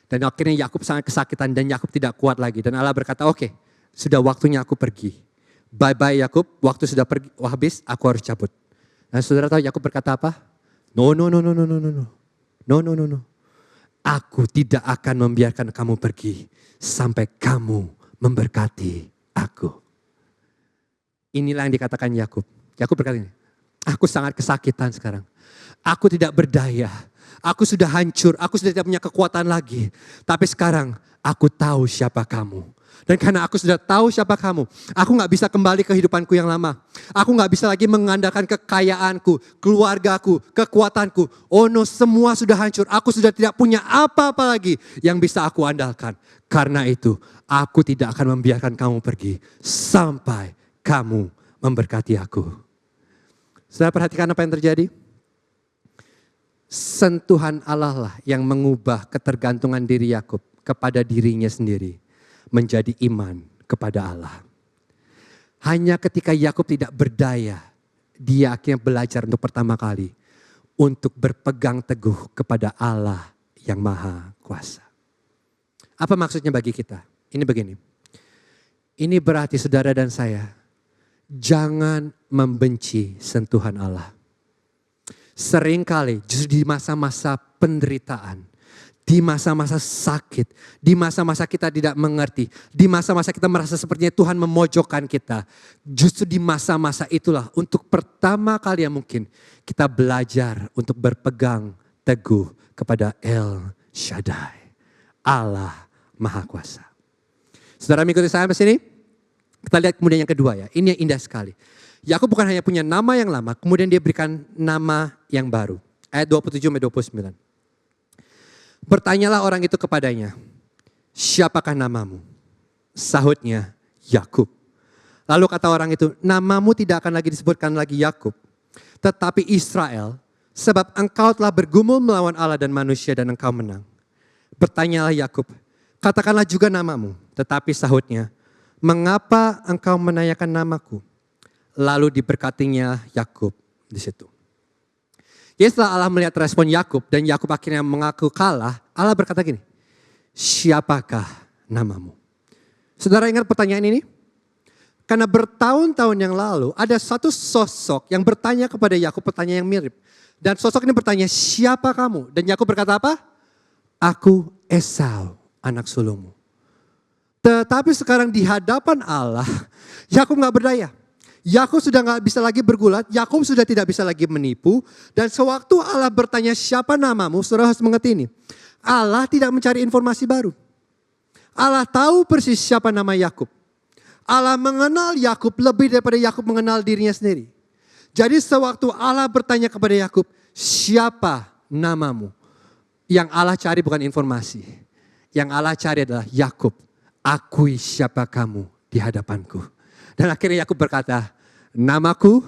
Dan akhirnya Yakub sangat kesakitan dan Yakub tidak kuat lagi. Dan Allah berkata, oke, sudah waktunya aku pergi. Bye-bye Yakub, waktu sudah pergi, habis, aku harus cabut. Dan saudara tahu Yakub berkata apa? No. Aku tidak akan membiarkan kamu pergi sampai kamu memberkati aku. Inilah yang dikatakan Yakub. Yakub berkata ini, aku sangat kesakitan sekarang. Aku tidak berdaya. Aku sudah hancur, aku sudah tidak punya kekuatan lagi. Tapi sekarang aku tahu siapa kamu. Dan karena aku sudah tahu siapa kamu, aku gak bisa kembali ke kehidupanku yang lama. Aku gak bisa lagi mengandalkan kekayaanku, keluargaku, kekuatanku. Oh no, semua sudah hancur. Aku sudah tidak punya apa-apa lagi yang bisa aku andalkan. Karena itu, aku tidak akan membiarkan kamu pergi sampai kamu memberkati aku. Saudara perhatikan apa yang terjadi? Sentuhan Allah lah yang mengubah ketergantungan diri Yakub kepada dirinya sendiri menjadi iman kepada Allah. Hanya ketika Yakub tidak berdaya, dia akhirnya belajar untuk pertama kali untuk berpegang teguh kepada Allah yang Maha Kuasa. Apa maksudnya bagi kita? Ini begini. Ini berarti saudara dan saya jangan membenci sentuhan Allah. Seringkali justru di masa-masa penderitaan, di masa-masa sakit, di masa-masa kita tidak mengerti, di masa-masa kita merasa sepertinya Tuhan memojokkan kita. Justru di masa-masa itulah untuk pertama kali yang mungkin kita belajar untuk berpegang teguh kepada El Shaddai, Allah Maha Kuasa. Saudara mengikuti saya sampai sini? Kita lihat kemudian yang kedua ya, ini yang indah sekali. Yakub bukan hanya punya nama yang lama, kemudian dia berikan nama yang baru. Ayat 27-29. Bertanyalah orang itu kepadanya, siapakah namamu? Sahutnya, Yakub. Lalu kata orang itu, namamu tidak akan lagi disebutkan lagi Yakub, tetapi Israel, sebab engkau telah bergumul melawan Allah dan manusia dan engkau menang. Bertanyalah Yakub, katakanlah juga namamu, tetapi sahutnya, mengapa engkau menanyakan namaku? Lalu diberkatinya Yakub di situ. Jadi setelah Allah melihat respon Yakub dan Yakub akhirnya mengaku kalah, Allah berkata gini, siapakah namamu? Saudara ingat pertanyaan ini? Karena bertahun-tahun yang lalu ada satu sosok yang bertanya kepada Yakub pertanyaan yang mirip. Dan sosok ini bertanya, siapa kamu? Dan Yakub berkata apa? Aku Esau, anak sulungmu. Tetapi sekarang di hadapan Allah, Yakub gak berdaya. Yakub sudah gak bisa lagi bergulat, Yakub sudah tidak bisa lagi menipu. Dan sewaktu Allah bertanya siapa namamu, saudara harus mengerti ini. Allah tidak mencari informasi baru. Allah tahu persis siapa nama Yakub. Allah mengenal Yakub lebih daripada Yakub mengenal dirinya sendiri. Jadi sewaktu Allah bertanya kepada Yakub, siapa namamu? Yang Allah cari bukan informasi. Yang Allah cari adalah Yakub, akui siapa kamu di hadapanku. Dan akhirnya Yakub berkata, namaku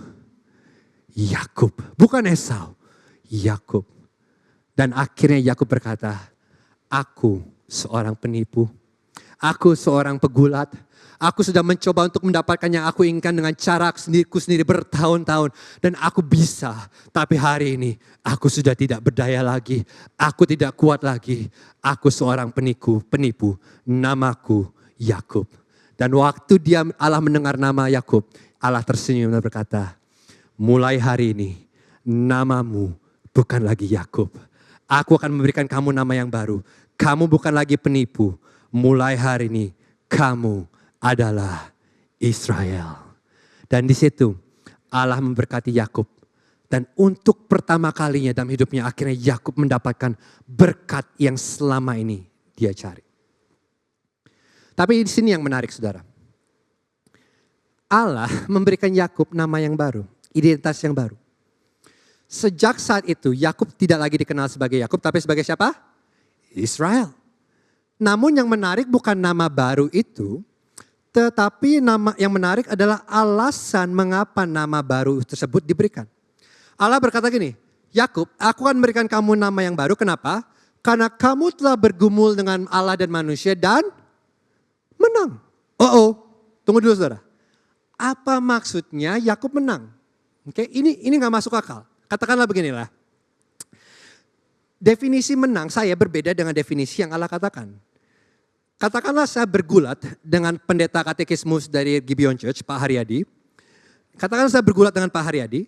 Yakub, bukan Esau, Yakub. Dan akhirnya Yakub berkata, aku seorang penipu, aku seorang pegulat, aku sudah mencoba untuk mendapatkan yang aku inginkan dengan cara sendiri bertahun-tahun. Dan aku bisa, tapi hari ini aku sudah tidak berdaya lagi, aku tidak kuat lagi, aku seorang penipu, namaku Yakub. Dan waktu Allah mendengar nama Yakub, Allah tersenyum dan berkata, mulai hari ini namamu bukan lagi Yakub. Aku akan memberikan kamu nama yang baru. Kamu bukan lagi penipu. Mulai hari ini kamu adalah Israel. Dan di situ Allah memberkati Yakub. Dan untuk pertama kalinya dalam hidupnya akhirnya Yakub mendapatkan berkat yang selama ini dia cari. Tapi di sini yang menarik saudara. Allah memberikan Yakub nama yang baru, identitas yang baru. Sejak saat itu Yakub tidak lagi dikenal sebagai Yakub tapi sebagai siapa? Israel. Namun yang menarik bukan nama baru itu, tetapi nama yang menarik adalah alasan mengapa nama baru tersebut diberikan. Allah berkata gini, Yakub, aku akan memberikan kamu nama yang baru. Kenapa? Karena kamu telah bergumul dengan Allah dan manusia dan menang. Tunggu dulu saudara. Apa maksudnya Yakub menang? Oke, ini gak masuk akal. Katakanlah beginilah. Definisi menang saya berbeda dengan definisi yang Allah katakan. Katakanlah saya bergulat dengan pendeta katekismus dari Gibeon Church, Pak Haryadi. Katakanlah saya bergulat dengan Pak Haryadi.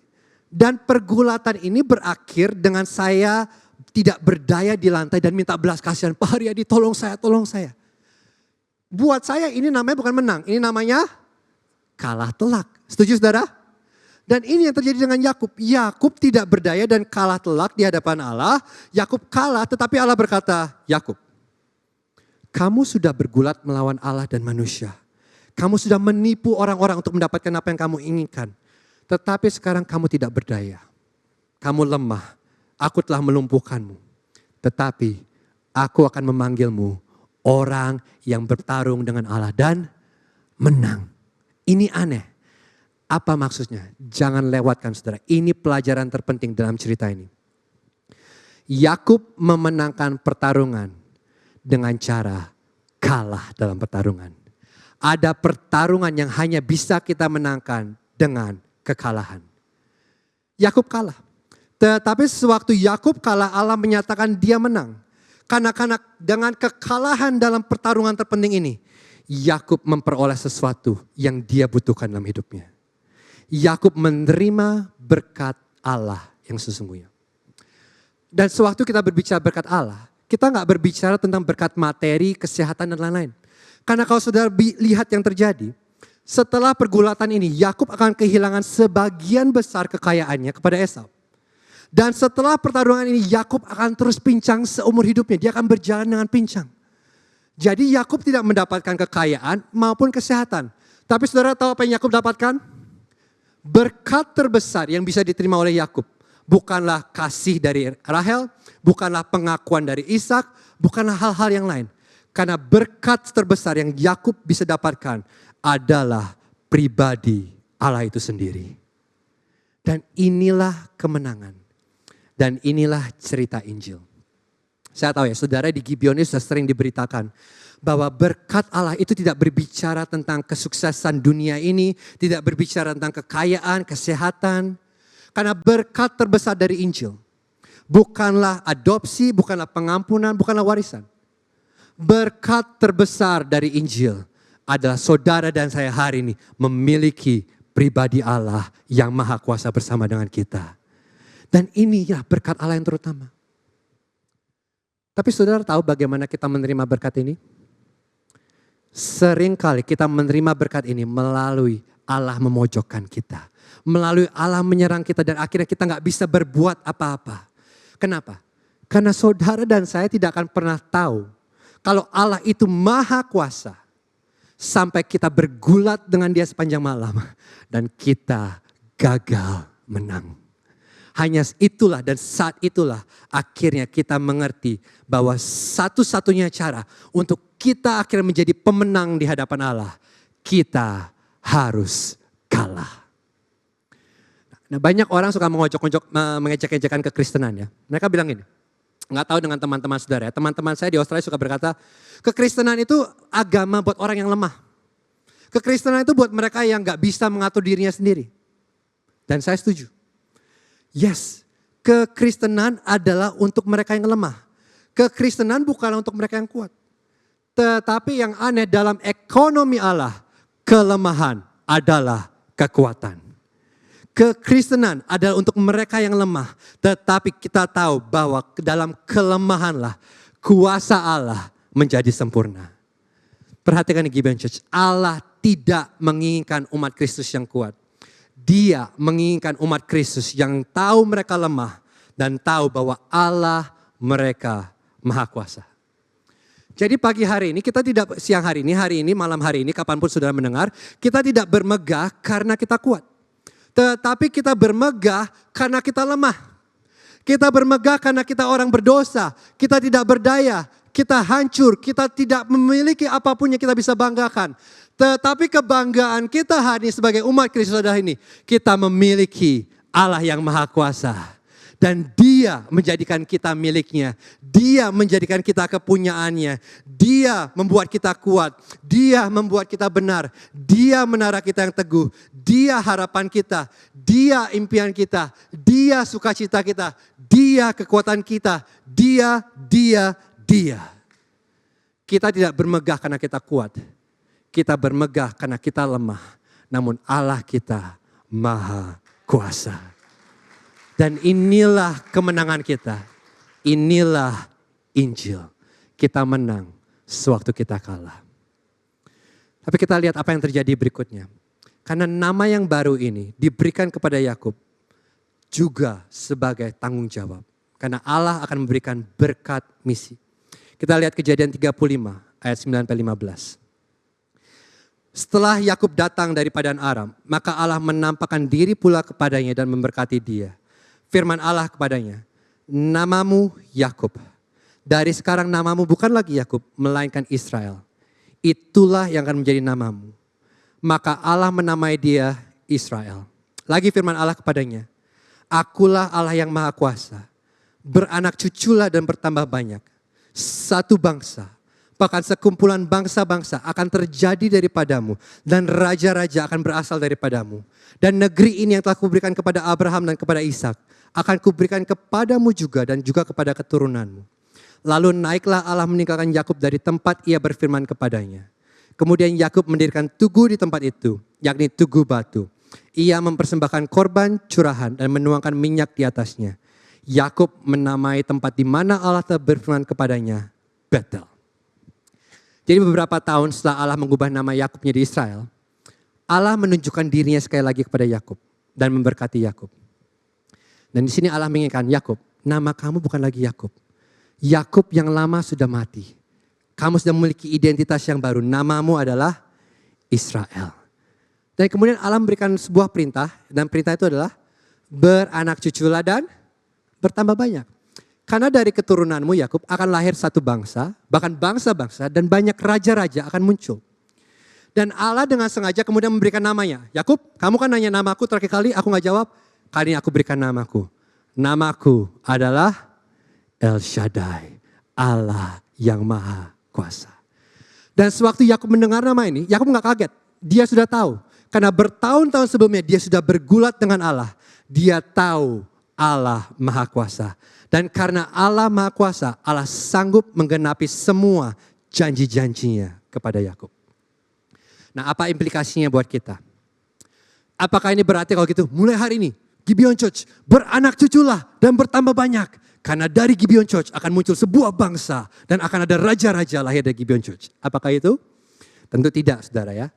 Dan pergulatan ini berakhir dengan saya tidak berdaya di lantai dan minta belas kasihan. Pak Haryadi tolong saya, tolong saya. Buat saya ini namanya bukan menang, ini namanya kalah telak. Setuju saudara? Dan ini yang terjadi dengan Yakub. Yakub tidak berdaya dan kalah telak di hadapan Allah. Yakub kalah tetapi Allah berkata, Yakub, kamu sudah bergulat melawan Allah dan manusia. Kamu sudah menipu orang-orang untuk mendapatkan apa yang kamu inginkan. Tetapi sekarang kamu tidak berdaya. Kamu lemah. Aku telah melumpuhkanmu. Tetapi aku akan memanggilmu orang yang bertarung dengan Allah dan menang. Ini aneh. Apa maksudnya? Jangan lewatkan saudara. Ini pelajaran terpenting dalam cerita ini. Yakub memenangkan pertarungan dengan cara kalah dalam pertarungan. Ada pertarungan yang hanya bisa kita menangkan dengan kekalahan. Yakub kalah. Tetapi sewaktu Yakub kalah, Allah menyatakan dia menang. Karena dengan kekalahan dalam pertarungan terpenting ini, Yakub memperoleh sesuatu yang dia butuhkan dalam hidupnya. Yakub menerima berkat Allah yang sesungguhnya. Dan sewaktu kita berbicara berkat Allah, kita gak berbicara tentang berkat materi, kesehatan dan lain-lain. Karena kalau saudara lihat yang terjadi, setelah pergulatan ini Yakub akan kehilangan sebagian besar kekayaannya kepada Esau. Dan setelah pertarungan ini Yakub akan terus pincang seumur hidupnya. Dia akan berjalan dengan pincang. Jadi Yakub tidak mendapatkan kekayaan maupun kesehatan. Tapi saudara tahu apa yang Yakub dapatkan? Berkat terbesar yang bisa diterima oleh Yakub. Bukanlah kasih dari Rahel, bukanlah pengakuan dari Ishak, bukanlah hal-hal yang lain. Karena berkat terbesar yang Yakub bisa dapatkan adalah pribadi Allah itu sendiri. Dan inilah kemenangan. Dan inilah cerita Injil. Saya tahu ya, saudara di Gibeon ini sudah sering diberitakan bahwa berkat Allah itu tidak berbicara tentang kesuksesan dunia ini, tidak berbicara tentang kekayaan, kesehatan. Karena berkat terbesar dari Injil bukanlah adopsi, bukanlah pengampunan, bukanlah warisan. Berkat terbesar dari Injil adalah saudara dan saya hari ini memiliki pribadi Allah yang maha kuasa bersama dengan kita. Dan inilah berkat Allah yang terutama. Tapi saudara tahu bagaimana kita menerima berkat ini? Seringkali kita menerima berkat ini melalui Allah memojokkan kita. Melalui Allah menyerang kita dan akhirnya kita gak bisa berbuat apa-apa. Kenapa? Karena saudara dan saya tidak akan pernah tahu kalau Allah itu maha kuasa. Sampai kita bergulat dengan dia sepanjang malam. Dan kita gagal menang. Hanya itulah dan saat itulah akhirnya kita mengerti bahwa satu-satunya cara untuk kita akhirnya menjadi pemenang di hadapan Allah. Kita harus kalah. Nah, banyak orang suka mengejek-ejekan kekristenan ya. Mereka bilang gini, nggak tahu dengan teman-teman saudara ya. Teman-teman saya di Australia suka berkata, kekristenan itu agama buat orang yang lemah. Kekristenan itu buat mereka yang nggak bisa mengatur dirinya sendiri. Dan saya setuju. Yes, kekristenan adalah untuk mereka yang lemah. Kekristenan bukan untuk mereka yang kuat. Tetapi yang aneh dalam ekonomi Allah, kelemahan adalah kekuatan. Kekristenan adalah untuk mereka yang lemah. Tetapi kita tahu bahwa dalam kelemahanlah kuasa Allah menjadi sempurna. Perhatikan di Gibeon Church, Allah tidak menginginkan umat Kristus yang kuat. Dia menginginkan umat Kristus yang tahu mereka lemah dan tahu bahwa Allah mereka maha kuasa. Jadi pagi hari ini kita tidak, siang hari ini, malam hari ini, kapanpun saudara mendengar, kita tidak bermegah karena kita kuat. Tetapi kita bermegah karena kita lemah. Kita bermegah karena kita orang berdosa, kita tidak berdaya, kita hancur, kita tidak memiliki apapun yang kita bisa banggakan. Tetapi kebanggaan kita hari ini sebagai umat Kristus saudara ini, kita memiliki Allah yang maha kuasa. Dan dia menjadikan kita miliknya. Dia menjadikan kita kepunyaannya. Dia membuat kita kuat. Dia membuat kita benar. Dia menara kita yang teguh. Dia harapan kita. Dia impian kita. Dia sukacita kita. Dia kekuatan kita. Dia. Kita tidak bermegah karena kita kuat. Kita bermegah karena kita lemah. Namun Allah kita maha kuasa. Dan inilah kemenangan kita. Inilah Injil. Kita menang sewaktu kita kalah. Tapi kita lihat apa yang terjadi berikutnya. Karena nama yang baru ini diberikan kepada Yakub juga sebagai tanggung jawab. Karena Allah akan memberikan berkat misi. Kita lihat Kejadian 35 ayat 9-15. Setelah Yakub datang dari Padan Aram, maka Allah menampakkan diri pula kepadanya dan memberkati dia. Firman Allah kepadanya, namamu Yakub. Dari sekarang namamu bukan lagi Yakub, melainkan Israel. Itulah yang akan menjadi namamu. Maka Allah menamai dia Israel. Lagi firman Allah kepadanya, akulah Allah yang maha kuasa. Beranak cuculah dan bertambah banyak. Satu bangsa, bahkan sekumpulan bangsa-bangsa akan terjadi daripadamu. Dan raja-raja akan berasal daripadamu. Dan negeri ini yang telah kuberikan kepada Abraham dan kepada Ishak akan kuberikan kepadamu juga dan juga kepada keturunanmu. Lalu naiklah Allah meninggalkan Yakub dari tempat ia berfirman kepadanya. Kemudian Yakub mendirikan tugu di tempat itu, yakni tugu batu. Ia mempersembahkan korban curahan dan menuangkan minyak di atasnya. Yakub menamai tempat di mana Allah telah berfirman kepadanya, Betel. Jadi beberapa tahun setelah Allah mengubah nama Yakub menjadi Israel, Allah menunjukkan dirinya sekali lagi kepada Yakub dan memberkati Yakub. Dan di sini Allah mengingatkan Yakub, nama kamu bukan lagi Yakub. Yakub yang lama sudah mati. Kamu sudah memiliki identitas yang baru. Namamu adalah Israel. Dan kemudian Allah memberikan sebuah perintah. Dan perintah itu adalah beranak cuculah dan bertambah banyak. Karena dari keturunanmu Yakub akan lahir satu bangsa. Bahkan bangsa-bangsa dan banyak raja-raja akan muncul. Dan Allah dengan sengaja kemudian memberikan namanya. Yakub, kamu kan nanya namaku terakhir kali, aku gak jawab. Kali ini aku berikan namaku. Namaku adalah El Shaddai, Allah yang maha kuasa. Dan sewaktu Yakub mendengar nama ini, Yakub gak kaget. Dia sudah tahu. Karena bertahun-tahun sebelumnya dia sudah bergulat dengan Allah. Dia tahu Allah Maha Kuasa. Dan karena Allah Maha Kuasa, Allah sanggup menggenapi semua janji-janjinya kepada Yakub. Nah, apa implikasinya buat kita? Apakah ini berarti kalau gitu mulai hari ini Gibeon Church beranak cuculah dan bertambah banyak. Karena dari Gibeon Church akan muncul sebuah bangsa dan akan ada raja-raja lahir dari Gibeon Church. Apakah itu? Tentu tidak, saudara ya.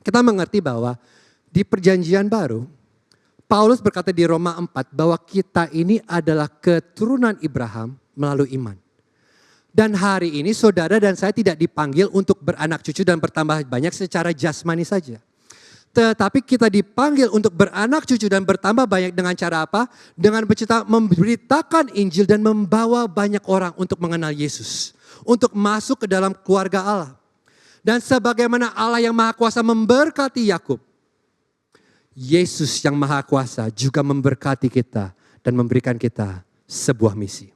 Kita mengerti bahwa di perjanjian baru, Paulus berkata di Roma 4 bahwa kita ini adalah keturunan Abraham melalui iman. Dan hari ini saudara dan saya tidak dipanggil untuk beranak cucu dan bertambah banyak secara jasmani saja. Tetapi kita dipanggil untuk beranak cucu dan bertambah banyak dengan cara apa? Dengan memberitakan Injil dan membawa banyak orang untuk mengenal Yesus. Untuk masuk ke dalam keluarga Allah. Dan sebagaimana Allah yang Maha Kuasa memberkati Yakub, Yesus yang Maha Kuasa juga memberkati kita dan memberikan kita sebuah misi.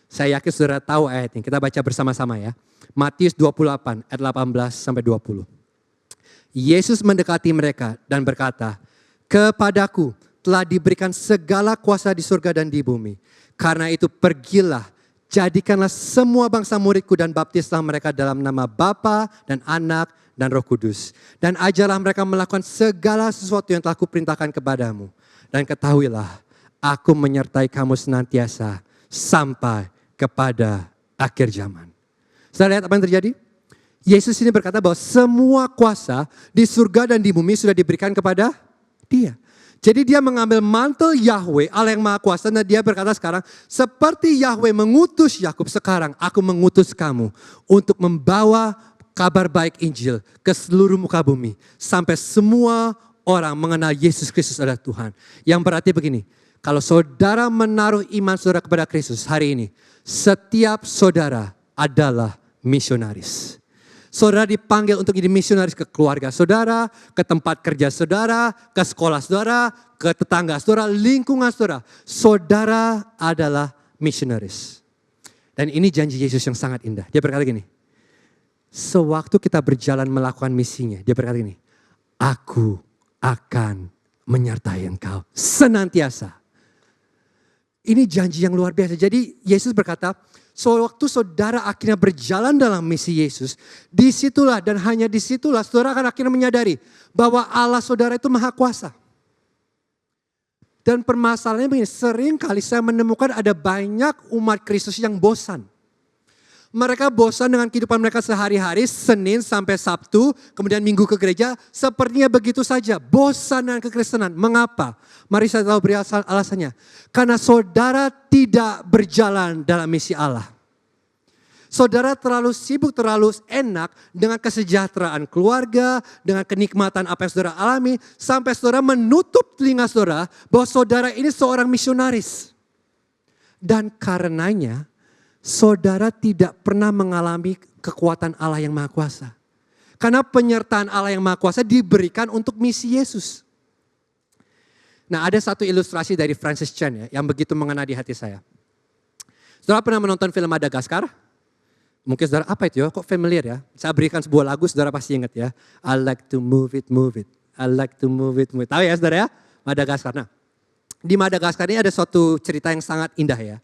Saya yakin saudara tahu ayat ini, kita baca bersama-sama ya. Matius 28 ayat 18 sampai 20. Yesus mendekati mereka dan berkata, "Kepadaku telah diberikan segala kuasa di surga dan di bumi. Karena itu pergilah, jadikanlah semua bangsa muridku dan baptislah mereka dalam nama Bapa dan Anak dan Roh Kudus. Dan ajarlah mereka melakukan segala sesuatu yang telah kuperintahkan kepadamu. Dan ketahuilah, aku menyertai kamu senantiasa sampai kepada akhir zaman." Saudara lihat apa yang terjadi? Yesus ini berkata bahwa semua kuasa di surga dan di bumi sudah diberikan kepada dia. Jadi dia mengambil mantel Yahweh, Allah yang Maha Kuasa, dan dia berkata sekarang, seperti Yahweh mengutus Yakub, sekarang aku mengutus kamu untuk membawa kabar baik Injil ke seluruh muka bumi. Sampai semua orang mengenal Yesus Kristus adalah Tuhan. Yang berarti begini, kalau saudara menaruh iman saudara kepada Kristus hari ini, setiap saudara adalah misionaris. Saudara dipanggil untuk jadi misionaris ke keluarga saudara, ke tempat kerja saudara, ke sekolah saudara, ke tetangga saudara, lingkungan saudara. Saudara adalah misionaris. Dan ini janji Yesus yang sangat indah. Dia berkata gini, sewaktu kita berjalan melakukan misinya, dia berkata gini, aku akan menyertai engkau senantiasa. Ini janji yang luar biasa. Jadi Yesus berkata, sewaktu saudara akhirnya berjalan dalam misi Yesus, disitulah dan hanya disitulah saudara akan akhirnya menyadari bahwa Allah saudara itu Maha Kuasa. Dan permasalahannya begini, sering kali saya menemukan ada banyak umat Kristus yang bosan. Mereka bosan dengan kehidupan mereka sehari-hari, Senin sampai Sabtu, kemudian Minggu ke gereja, sepertinya begitu saja. Bosan dengan kekristenan. Mengapa? Mari saya tahu beri alasannya. Karena saudara tidak berjalan dalam misi Allah. Saudara terlalu sibuk, terlalu enak dengan kesejahteraan keluarga, dengan kenikmatan apa yang saudara alami, sampai saudara menutup telinga saudara bahwa saudara ini seorang misionaris. Dan karenanya, saudara tidak pernah mengalami kekuatan Allah yang Maha Kuasa. Karena penyertaan Allah yang Maha Kuasa diberikan untuk misi Yesus. Nah, ada satu ilustrasi dari Francis Chan ya, yang begitu mengena di hati saya. Saudara pernah menonton film Madagaskar? Mungkin saudara, apa itu ya? Kok familiar ya? Saya berikan sebuah lagu, saudara pasti ingat ya. I like to move it, move it. I like to move it, move it. Tahu ya saudara ya? Madagaskar. Nah, di Madagaskar ini ada suatu cerita yang sangat indah ya.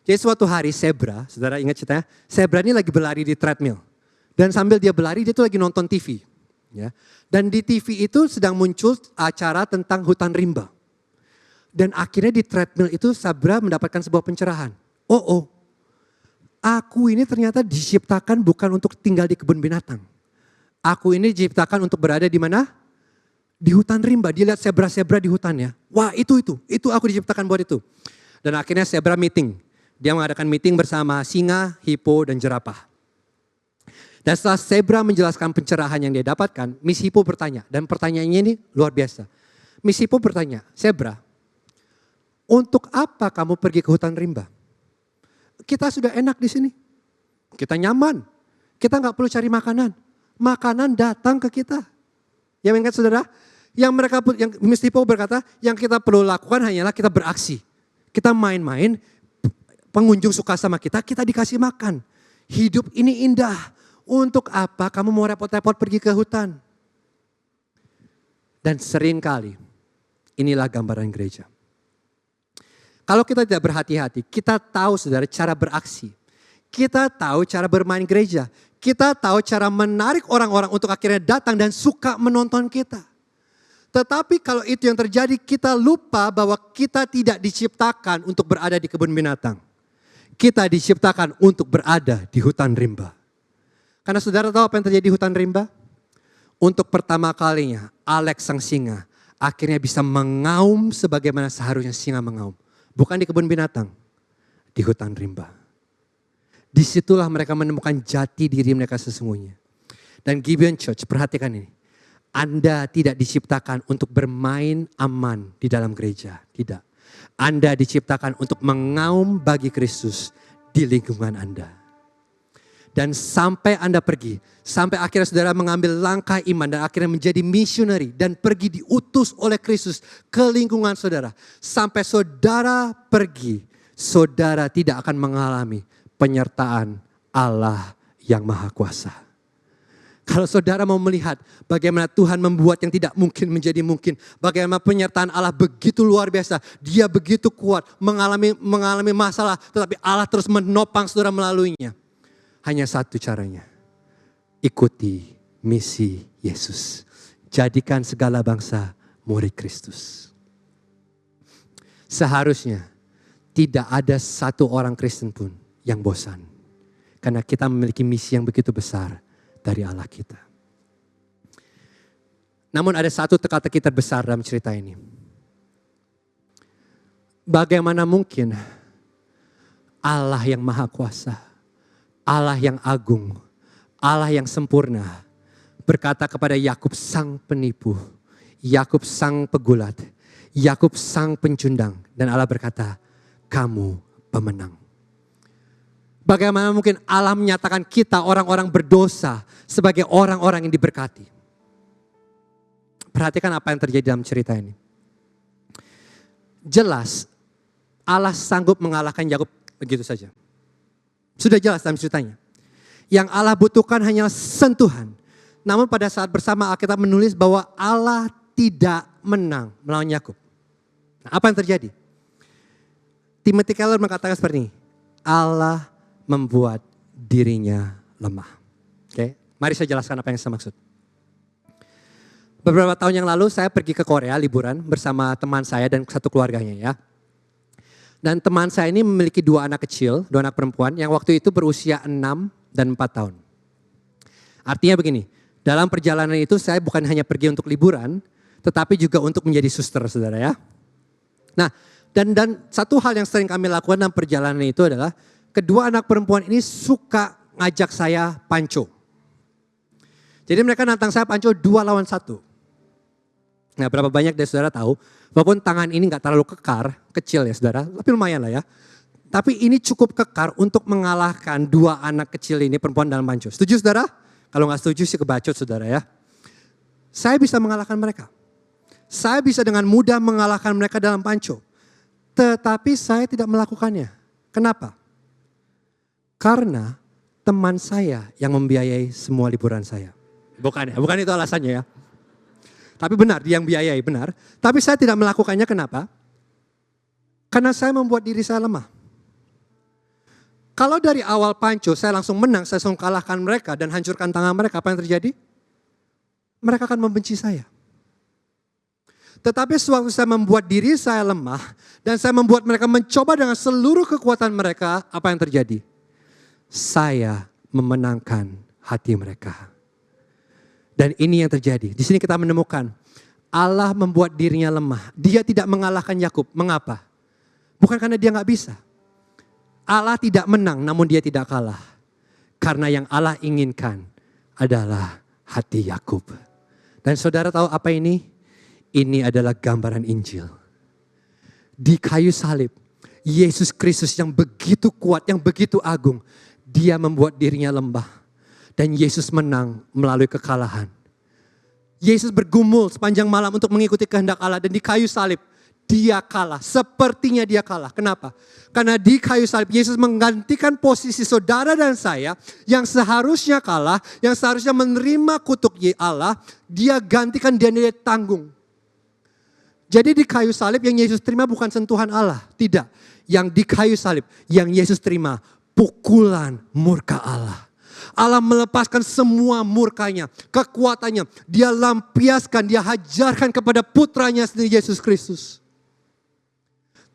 Jadi suatu hari Zebra, saudara ingat ceritanya? Zebra ini lagi berlari di treadmill. Dan sambil dia berlari, dia tuh lagi nonton TV. Ya. Dan di TV itu sedang muncul acara tentang hutan rimba. Dan akhirnya di treadmill itu Zebra mendapatkan sebuah pencerahan. Oh, aku ini ternyata diciptakan bukan untuk tinggal di kebun binatang. Aku ini diciptakan untuk berada di mana? Di hutan rimba. Dia lihat zebra-zebra di hutan ya. Wah itu aku diciptakan buat itu. Dan akhirnya Zebra meeting. Dia mengadakan meeting bersama singa, hipo, dan jerapah. Dan setelah Zebra menjelaskan pencerahan yang dia dapatkan, Miss Hippo bertanya. Dan pertanyaannya ini luar biasa. Miss Hippo bertanya, Zebra, untuk apa kamu pergi ke hutan rimba? Kita sudah enak di sini. Kita nyaman. Kita nggak perlu cari makanan. Makanan datang ke kita. Yang ingat saudara? Yang Miss Hippo berkata, yang kita perlu lakukan hanyalah kita beraksi. Kita main-main. Pengunjung suka sama kita dikasih makan. Hidup ini indah. Untuk apa kamu mau repot-repot pergi ke hutan? Dan seringkali inilah gambaran gereja. Kalau kita tidak berhati-hati, kita tahu saudara cara beraksi. Kita tahu cara bermain gereja. Kita tahu cara menarik orang-orang untuk akhirnya datang dan suka menonton kita. Tetapi kalau itu yang terjadi, kita lupa bahwa kita tidak diciptakan untuk berada di kebun binatang. Kita diciptakan untuk berada di hutan rimba. Karena saudara tahu apa yang terjadi di hutan rimba? Untuk pertama kalinya, Alex sang singa akhirnya bisa mengaum sebagaimana seharusnya singa mengaum. Bukan di kebun binatang, di hutan rimba. Disitulah mereka menemukan jati diri mereka sesungguhnya. Dan Gibeon Church, perhatikan ini. Anda tidak diciptakan untuk bermain aman di dalam gereja. Tidak. Anda diciptakan untuk mengaum bagi Kristus di lingkungan Anda. Dan sampai Anda pergi, sampai akhirnya saudara mengambil langkah iman dan akhirnya menjadi missionary dan pergi diutus oleh Kristus ke lingkungan saudara. Sampai saudara pergi, saudara tidak akan mengalami penyertaan Allah yang Maha Kuasa. Kalau saudara mau melihat bagaimana Tuhan membuat yang tidak mungkin menjadi mungkin. Bagaimana penyertaan Allah begitu luar biasa. Dia begitu kuat mengalami masalah, tetapi Allah terus menopang saudara melaluinya. Hanya satu caranya. Ikuti misi Yesus. Jadikan segala bangsa murid Kristus. Seharusnya tidak ada satu orang Kristen pun yang bosan. Karena kita memiliki misi yang begitu besar dari Allah kita. Namun ada satu teka-teki terbesar dalam cerita ini. Bagaimana mungkin Allah yang Maha Kuasa, Allah yang agung, Allah yang sempurna berkata kepada Yakub sang penipu, Yakub sang pegulat, Yakub sang pencundang, dan Allah berkata, kamu pemenang. Bagaimana mungkin Allah menyatakan kita orang-orang berdosa sebagai orang-orang yang diberkati? Perhatikan apa yang terjadi dalam cerita ini. Jelas Allah sanggup mengalahkan Yakub begitu saja. Sudah jelas dalam ceritanya. Yang Allah butuhkan hanyalah sentuhan. Namun pada saat bersama Alkitab menulis bahwa Allah tidak menang melawan Yakub. Nah, apa yang terjadi? Timothy Keller mengatakan seperti ini. Allah membuat dirinya lemah. Oke, mari saya jelaskan apa yang saya maksud. Beberapa tahun yang lalu saya pergi ke Korea liburan bersama teman saya dan satu keluarganya ya. Dan teman saya ini memiliki dua anak kecil, dua anak perempuan yang waktu itu berusia 6 dan 4 tahun. Artinya begini, dalam perjalanan itu saya bukan hanya pergi untuk liburan, tetapi juga untuk menjadi suster saudara ya. Nah, dan satu hal yang sering kami lakukan dalam perjalanan itu adalah kedua anak perempuan ini suka ngajak saya panco. Jadi mereka nantang saya panco 2 lawan 1. Nah, berapa banyak dari saudara tahu, walaupun tangan ini gak terlalu kekar, kecil ya saudara, tapi lumayan lah ya. Tapi ini cukup kekar untuk mengalahkan 2 anak kecil ini perempuan dalam panco. Setuju saudara? Kalau gak setuju sih kebacot saudara ya. Saya bisa mengalahkan mereka. Saya bisa dengan mudah mengalahkan mereka dalam panco. Tetapi saya tidak melakukannya. Kenapa? Karena teman saya yang membiayai semua liburan saya. Bukan itu alasannya ya. Tapi benar, dia yang biayai, benar. Tapi saya tidak melakukannya, kenapa? Karena saya membuat diri saya lemah. Kalau dari awal panco saya langsung menang, saya langsung kalahkan mereka dan hancurkan tangan mereka, apa yang terjadi? Mereka akan membenci saya. Tetapi sewaktu saya membuat diri saya lemah dan saya membuat mereka mencoba dengan seluruh kekuatan mereka, apa yang terjadi? Saya memenangkan hati mereka. Dan ini yang terjadi. Di sini kita menemukan Allah membuat dirinya lemah. Dia tidak mengalahkan Yakub. Mengapa? Bukan karena dia gak bisa. Allah tidak menang namun dia tidak kalah. Karena yang Allah inginkan adalah hati Yakub. Dan saudara tahu apa ini? Ini adalah gambaran Injil. Di kayu salib, Yesus Kristus yang begitu kuat, yang begitu agung. Dia membuat dirinya lemah. Dan Yesus menang melalui kekalahan. Yesus bergumul sepanjang malam untuk mengikuti kehendak Allah. Dan di kayu salib dia kalah. Sepertinya dia kalah. Kenapa? Karena di kayu salib Yesus menggantikan posisi saudara dan saya. Yang seharusnya kalah. Yang seharusnya menerima kutuk Allah. Dia gantikan, dia tanggung. Jadi di kayu salib yang Yesus terima bukan sentuhan Allah. Tidak. Yang di kayu salib yang Yesus terima pukulan murka Allah. Allah melepaskan semua murkanya, kekuatannya. Dia lampiaskan, dia hajarkan kepada putranya sendiri Yesus Kristus.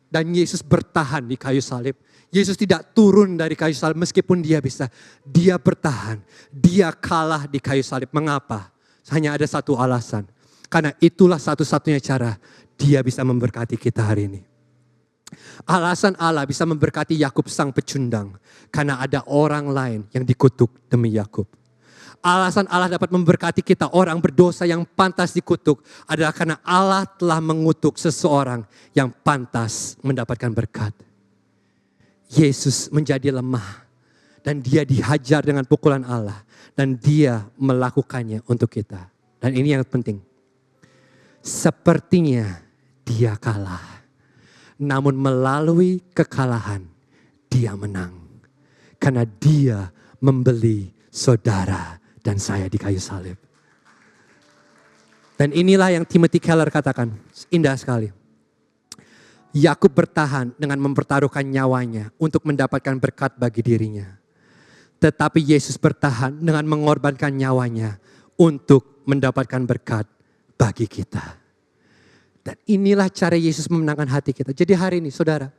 Dan Yesus bertahan di kayu salib. Yesus tidak turun dari kayu salib meskipun dia bisa. Dia bertahan, dia kalah di kayu salib. Mengapa? Hanya ada satu alasan. Karena itulah satu-satunya cara dia bisa memberkati kita hari ini. Alasan Allah bisa memberkati Yakub sang pecundang. Karena ada orang lain yang dikutuk demi Yakub. Alasan Allah dapat memberkati kita orang berdosa yang pantas dikutuk adalah karena Allah telah mengutuk seseorang yang pantas mendapatkan berkat. Yesus menjadi lemah dan dia dihajar dengan pukulan Allah dan dia melakukannya untuk kita. Dan ini yang penting. Sepertinya dia kalah. Namun melalui kekalahan dia menang. Karena dia membeli saudara dan saya di kayu salib. Dan inilah yang Timothy Keller katakan. Indah sekali. Yakub bertahan dengan mempertaruhkan nyawanya untuk mendapatkan berkat bagi dirinya. Tetapi Yesus bertahan dengan mengorbankan nyawanya untuk mendapatkan berkat bagi kita. Dan inilah cara Yesus memenangkan hati kita. Jadi hari ini saudara,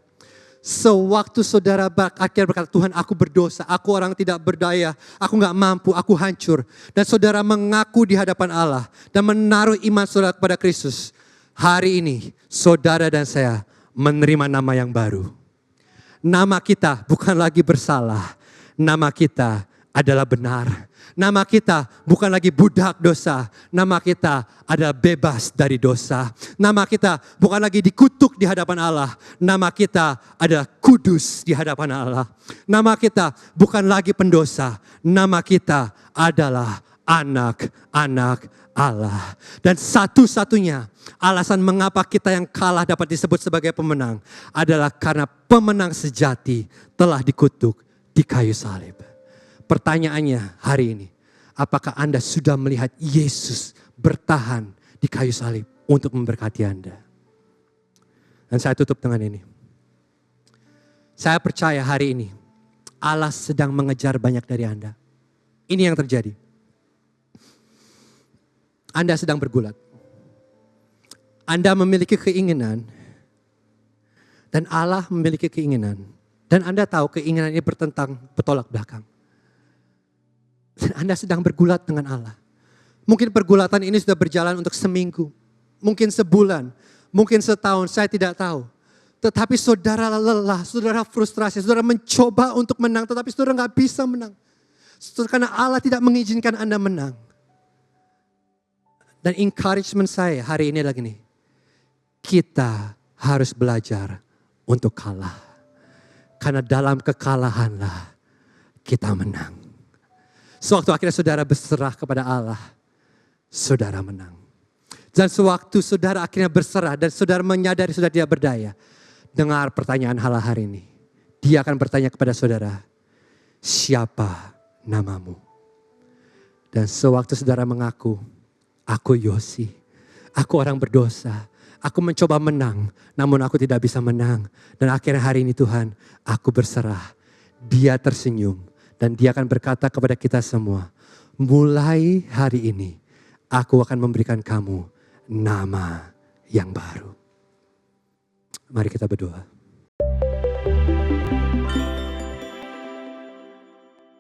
sewaktu saudara akhirnya berkata, Tuhan aku berdosa, aku orang tidak berdaya, aku gak mampu, aku hancur. Dan saudara mengaku di hadapan Allah dan menaruh iman saudara kepada Kristus. Hari ini saudara dan saya menerima nama yang baru. Nama kita bukan lagi bersalah, nama kita adalah benar. Nama kita bukan lagi budak dosa. Nama kita adalah bebas dari dosa. Nama kita bukan lagi dikutuk di hadapan Allah. Nama kita adalah kudus di hadapan Allah. Nama kita bukan lagi pendosa. Nama kita adalah anak-anak Allah. Dan satu-satunya alasan mengapa kita yang kalah dapat disebut sebagai pemenang adalah karena pemenang sejati telah dikutuk di kayu salib. Pertanyaannya hari ini, apakah Anda sudah melihat Yesus bertahan di kayu salib untuk memberkati Anda? Dan saya tutup dengan ini. Saya percaya hari ini Allah sedang mengejar banyak dari Anda. Ini yang terjadi. Anda sedang bergulat. Anda memiliki keinginan dan Allah memiliki keinginan. Dan Anda tahu keinginan ini bertolak belakang. Dan Anda sedang bergulat dengan Allah. Mungkin pergulatan ini sudah berjalan untuk seminggu. Mungkin sebulan. Mungkin setahun. Saya tidak tahu. Tetapi saudara lelah. Saudara frustrasi. Saudara mencoba untuk menang. Tetapi saudara gak bisa menang. Karena Allah tidak mengizinkan Anda menang. Dan encouragement saya hari ini adalah gini. Kita harus belajar untuk kalah. Karena dalam kekalahanlah kita menang. Sewaktu akhirnya saudara berserah kepada Allah, saudara menang. Dan sewaktu saudara akhirnya berserah dan saudara menyadari saudara tidak berdaya, dengar pertanyaan Allah hari ini. Dia akan bertanya kepada saudara, siapa namamu? Dan sewaktu saudara mengaku, aku Yosi, aku orang berdosa, aku mencoba menang, namun aku tidak bisa menang. Dan akhirnya hari ini Tuhan, aku berserah. Dia tersenyum. Dan dia akan berkata kepada kita semua, mulai hari ini aku akan memberikan kamu nama yang baru. Mari kita berdoa.